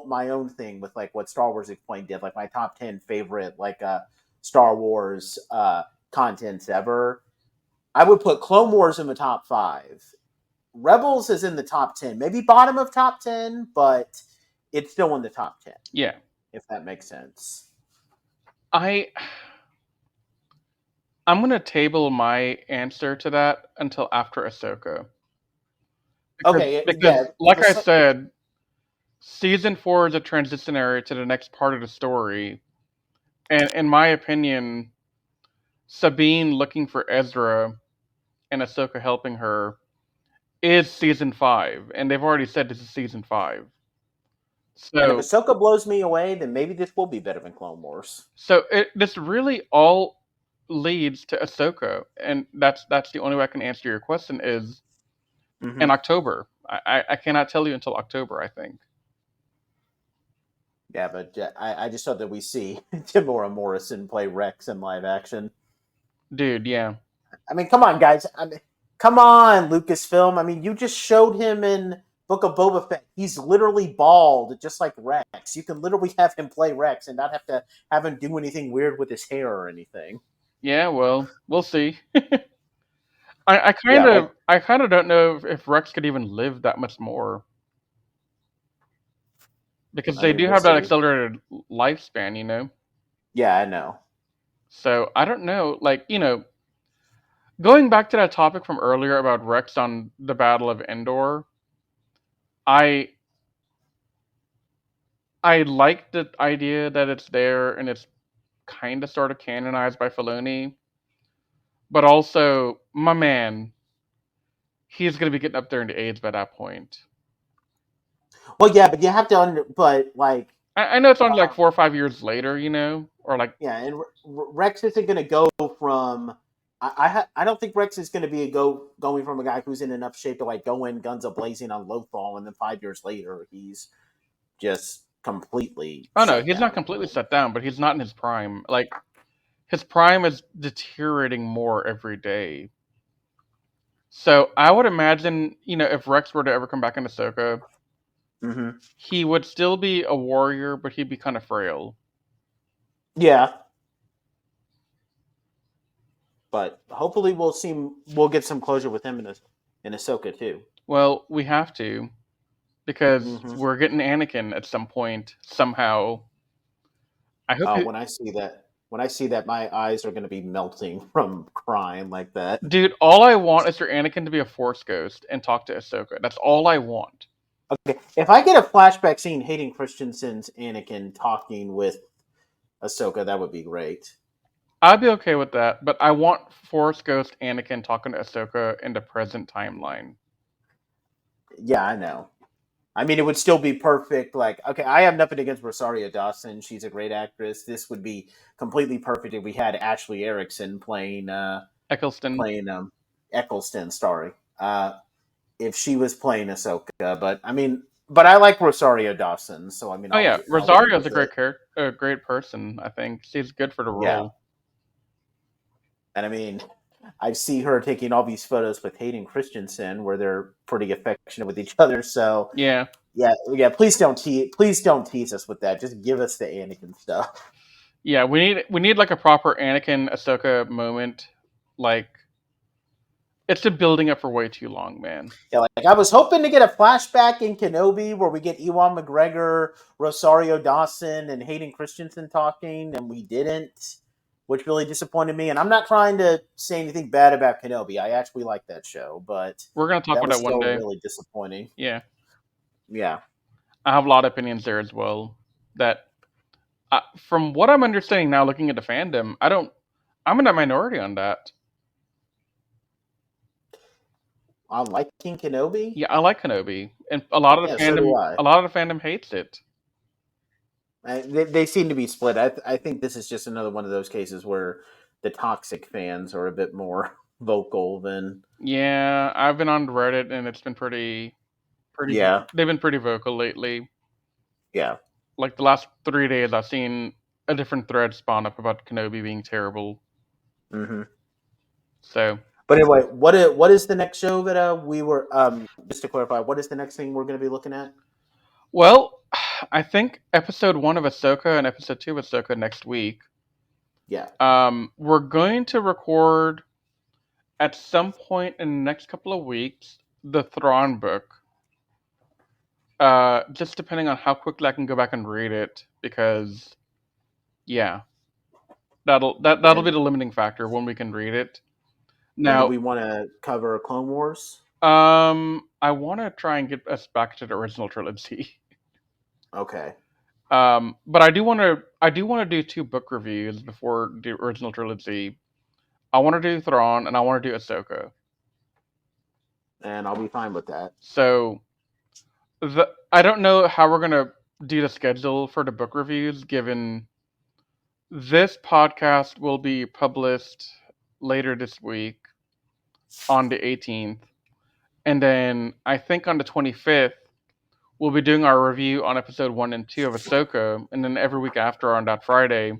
my own thing with like what Star Wars Explained did, like my top 10 favorite Star Wars contents ever. I would put Clone Wars in the top 5. Rebels is in the top 10, maybe bottom of top 10, but it's still in the top 10. Yeah. If that makes sense. I I'm gonna table my answer to that until after Ahsoka. Okay, yeah. Because If like I said, season 4 is a transitionary to the next part of the story. And in my opinion, Sabine looking for Ezra and Ahsoka helping her is season 5. And they've already said this is season 5. and if So Ahsoka blows me away, then maybe this will be better than Clone Wars. this really all leads to Ahsoka. And that's the only way I can answer your question is in October. I cannot tell you until October, I think. Yeah, but I just hope that we see Timora Morrison play Rex in live action. Dude, yeah. I mean, come on, guys. Come on, Lucasfilm. I mean, you just showed him in Book of Boba Fett. He's literally bald, just like Rex. You can literally have him play Rex and not have to have him do anything weird with his hair or anything. Yeah, well, we'll see. I kind Yeah, of I kind of don't know if Rex could even live that much more because I they mean, do we'll have that see. accelerated lifespan, you know. Yeah, I know. So I don't know, like going back to that topic from earlier about Rex on the Battle of Endor. I I like the idea that it's there and it's kind of sort of canonized by Filoni, but also my man, he's gonna be getting up there into age by that point. Well, yeah, but you have to but like, I know it's only like 4 or 5 years later, you know, or like yeah, and Rex isn't going to go from. I don't think Rex is going to be going from a guy who's in enough shape to like go in guns a blazing on Lothal, and then 5 years later he's just completely oh no, shut he's not down completely again. shut down, but he's not in his prime. Like his prime is deteriorating more every day. So I would imagine, if Rex were to ever come back into Ahsoka, Mm-hmm. he would still be a warrior, but he'd be kind of frail. Yeah, but hopefully we'll get some closure with him in Ahsoka too. Well, we have to because Mm-hmm. we're getting Anakin at some point somehow. I hope Oh, it, when I see that, my eyes are going to be melting from crying like that. dude. All I want is for Anakin to be a Force ghost and talk to Ahsoka. That's all I want. Okay, if I get a flashback scene Hayden Christensen's Anakin talking with Ahsoka, that would be great. I'd be okay with that, but I want Force Ghost Anakin talking to Ahsoka in the present timeline. Yeah, I know. I mean, it would still be perfect. Like, okay, I have nothing against Rosario Dawson. She's a great actress. This would be completely perfect if we had Ashley Erickson Eccleston. Eccleston. Sorry, if she was playing Ahsoka. But I like Rosario Dawson, so I mean, Oh yeah, I'll live Rosario's a with great it. character, a great person. I think she's good for the Yeah, role. and I mean, I see her taking all these photos with Hayden Christensen, where they're pretty affectionate with each other. So Yeah, yeah. Please don't tease us with that. Just give us the Anakin stuff. yeah. We need like a proper Anakin Ahsoka moment. Like it's been building up for way too long, man. Yeah, like I was hoping to get a flashback in Kenobi where we get Ewan McGregor, Rosario Dawson, and Hayden Christensen talking, and we didn't, which really disappointed me. And I'm not trying to say anything bad about Kenobi. I actually like that show, but We're gonna talk that about was that one still day. really disappointing. Yeah, Yeah. I have a lot of opinions there as well. That from what I'm understanding now, looking at the fandom, I'm in a minority on that. On liking Kenobi? Yeah, I like Kenobi, and a lot of Yeah, the so do fandom, I. a lot of the fandom hates it. They seem to be split. I think this is just another one of those cases where the toxic fans are a bit more vocal than. Yeah, I've been on Reddit, and it's been pretty. Yeah. They've been pretty vocal lately. Yeah. Like the last 3 days, I've seen a different thread spawn up about Kenobi being terrible. Mm-hmm. So, But anyway, what is the next show that we were just to clarify? What is the next thing we're going to be looking at? well, I think episode 1 of Ahsoka and episode 2 of Ahsoka next week. Yeah. We're going to record at some point in the next couple of weeks the Thrawn book. Just depending on how quickly I can go back and read it, because yeah, That'll be the limiting factor when we can read it. Now, Now, do we want to cover Clone Wars? I want to try and get us back to the original trilogy. Okay. But I do want to do 2 book reviews before the original trilogy. I want to do Thrawn and I want to do Ahsoka. And I'll be fine with that. So I don't know how we're gonna do the schedule for the book reviews, given this podcast will be published later this week on the 18th, and then I think on the 25th we'll be doing our review on episode 1 and 2 of Ahsoka, and then every week after on that Friday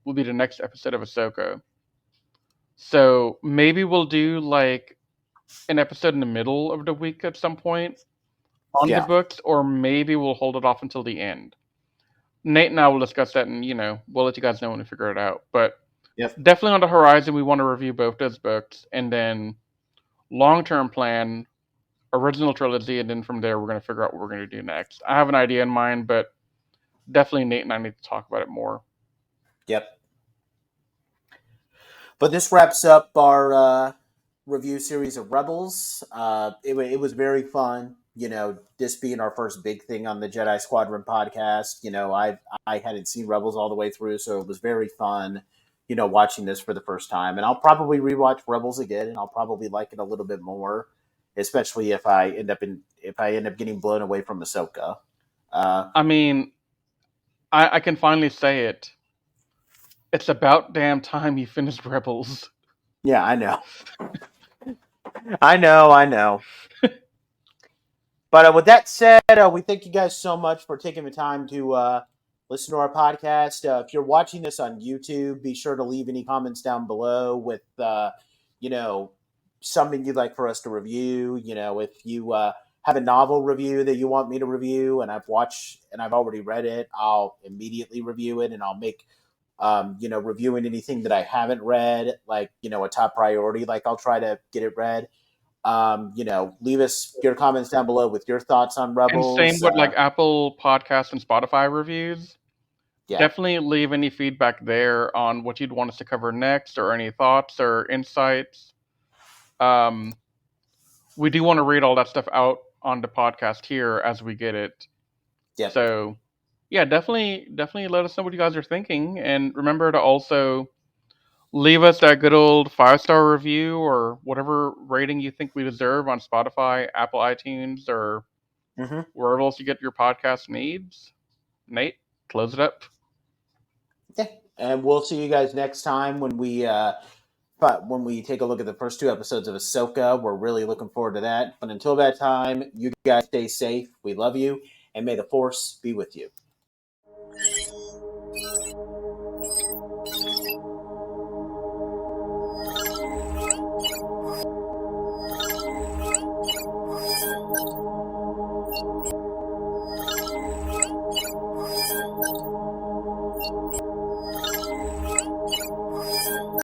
will be the next episode of Ahsoka. So maybe we'll do like an episode in the middle of the week at some point on the books, or maybe we'll hold it off until the end. Nate and I will discuss that, and we'll let you guys know when we figure it out. But definitely on the horizon, we want to review both those books, and then long-term plan, original trilogy, and then from there we're going to figure out what we're going to do next. I have an idea in mind, but definitely Nate and I need to talk about it more. Yep. But this wraps up our review series of Rebels. It was very fun. This being our first big thing on the Jedi Squadron podcast. I hadn't seen Rebels all the way through, so it was very fun. Watching this for the first time, and I'll probably rewatch Rebels again, and I'll probably like it a little bit more, especially if I end up getting blown away from Ahsoka. I mean, I can finally say it. It's about damn time you finished Rebels. Yeah, I know. I know. But with that said, we thank you guys so much for taking the time to listen to our podcast. If you're watching this on YouTube, be sure to leave any comments down below with, something you'd like for us to review. If you have a novel review that you want me to review and I've watched and I've already read it, I'll immediately review it, and I'll make reviewing anything that I haven't read, like, a top priority. Like, I'll try to get it read. Leave us your comments down below with your thoughts on Rebels. And same with like Apple Podcasts and Spotify reviews. Yeah. Definitely leave any feedback there on what you'd want us to cover next, or any thoughts or insights. We do want to read all that stuff out on the podcast here as we get it. Yeah. So, yeah, definitely let us know what you guys are thinking, and remember to also leave us that good old 5-star review or whatever rating you think we deserve on Spotify, Apple iTunes, or wherever else you get your podcast needs. Nate, close it up. Yeah, and we'll see you guys next time when we take a look at the first 2 episodes of Ahsoka. We're really looking forward to that. But until that time, you guys stay safe. We love you, and may the Force be with you.